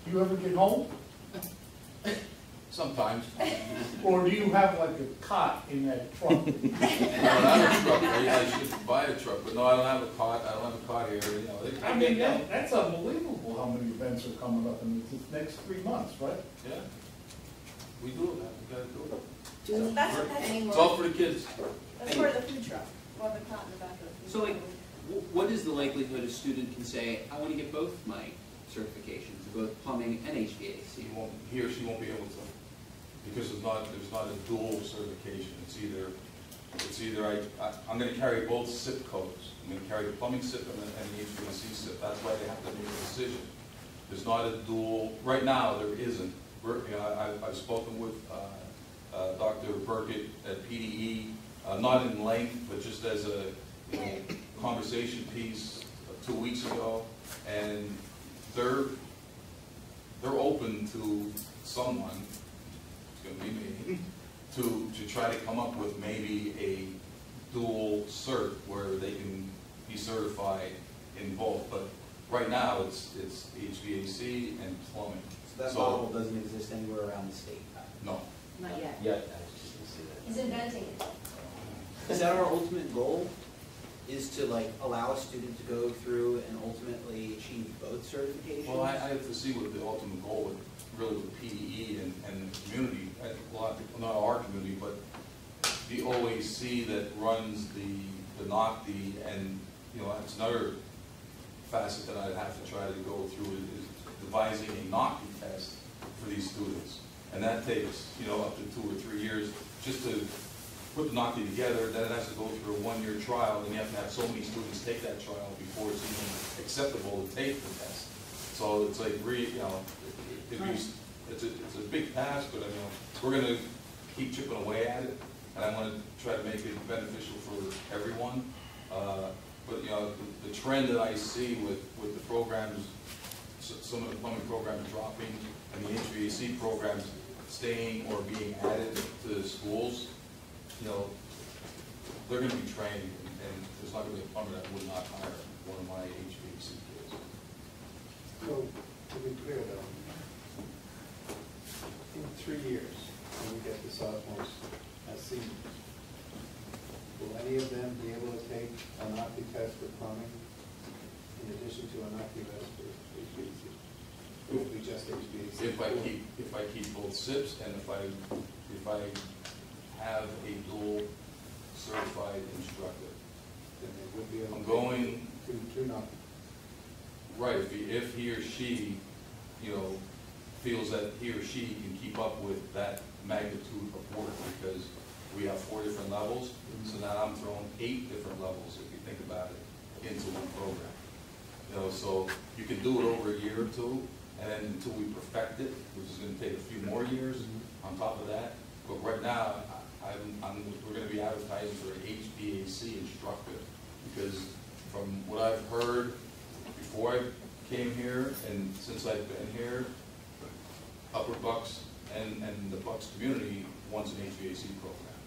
Do you ever get home? Sometimes. Or do you have like a cot in that truck? I don't have a truck. I should buy a truck, but no, I don't have a cot. I don't have a cot here. That's unbelievable how many events are coming up in the next 3 months, right? Yeah. We do it, man. We gotta do it. Do That's It's all for the kids. That's part of the food truck, or the cot in the back of the food So, truck. what is the likelihood a student can say, I want to get both my certifications, both plumbing and HVAC? He or she won't be able to, because there's not a dual certification. It's either I'm going to carry both SIP codes. I'm going to carry the plumbing SIP and the HVAC SIP. That's why they have to make a decision. There's not a dual. Right now, there isn't. I've spoken with Dr. Burkett at PDE, not in length, but just as a conversation piece 2 weeks ago, and they're open to someone, it's going to be me, to try to come up with maybe a dual cert where they can be certified in both, but right now it's HVAC and plumbing. So that model doesn't exist anywhere around the state? No. Not yet. He's inventing it. Is that our ultimate goal? Is to like allow a student to go through and ultimately achieve both certifications? Well, I have to see what the ultimate goal with, really with PE and the community, a lot of people, not our community, but the OAC that runs the NOCTI, and, you know, that's another facet that I'd have to try to go through is devising a NOCTI test for these students. And that takes, you know, up to 2 or 3 years just to put the NOCTI together. Then it has to go through a 1-year trial, and you have to have so many students take that trial before it's even acceptable to take the test. So it's like, you know, it's a big task, but, you know, we're going to keep chipping away at it, and I want to try to make it beneficial for everyone. But, you know, the trend that I see with the programs, some of the plumbing programs dropping, and the HVAC programs staying or being added to the schools, you know, they're going to be trained, and there's not going to be a plumber that would not hire one of my HVAC kids. So, to be clear though, in 3 years, when we get the sophomores as seniors, will any of them be able to take an OCTI test for plumbing in addition to an OCTI test for HVAC? It will be just HVAC. If I keep both SIPs, and if I have a dual certified instructor, Then they would be able I'm to going to not. right. If he or she, you know, feels that he or she can keep up with that magnitude of work, because we have 4 different levels, so now I'm throwing 8 different levels, if you think about it, into one program. You know, so you can do it over a year or two, and then until we perfect it, which is going to take a few more years on top of that. But right now, we're going to be advertising for an HVAC instructor, because from what I've heard before I came here and since I've been here, Upper Bucks and the Bucks community wants an HVAC program,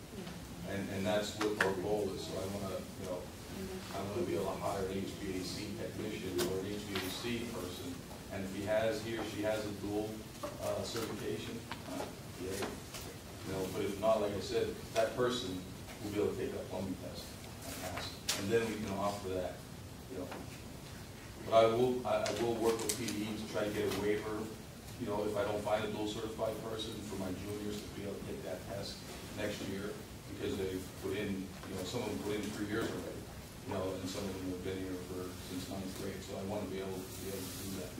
and that's what our goal is. So I want to, you know, I want to be able to hire an HVAC technician or an HVAC person, and if he or she has a dual certification, yay. You know, but if not, like I said, that person will be able to take that plumbing test and pass it, and then we can offer that. You know, but I will work with PE to try to get a waiver. You know, if I don't find a dual certified person, for my juniors to be able to take that test next year, because they've put in, you know, some of them put in 3 years already. You know, and some of them have been here since 9th grade. So I want to be able to do that.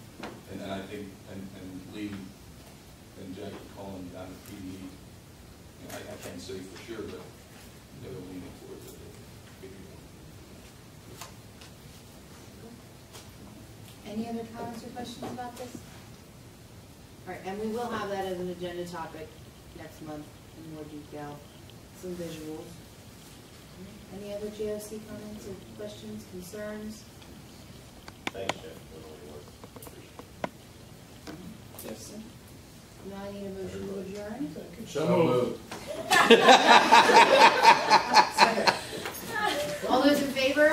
And then I think, and Lee and Jackie Cullen down at PE, you know, I can't say for sure, but they're leaning towards it. Any other comments or questions about this? All right, and we will have that as an agenda topic next month in more detail, some visuals. Any other GOC comments or questions, concerns? Thanks, Jeff, for all your work. Yes. Now I need a motion to adjourn. So moved. All those in favor?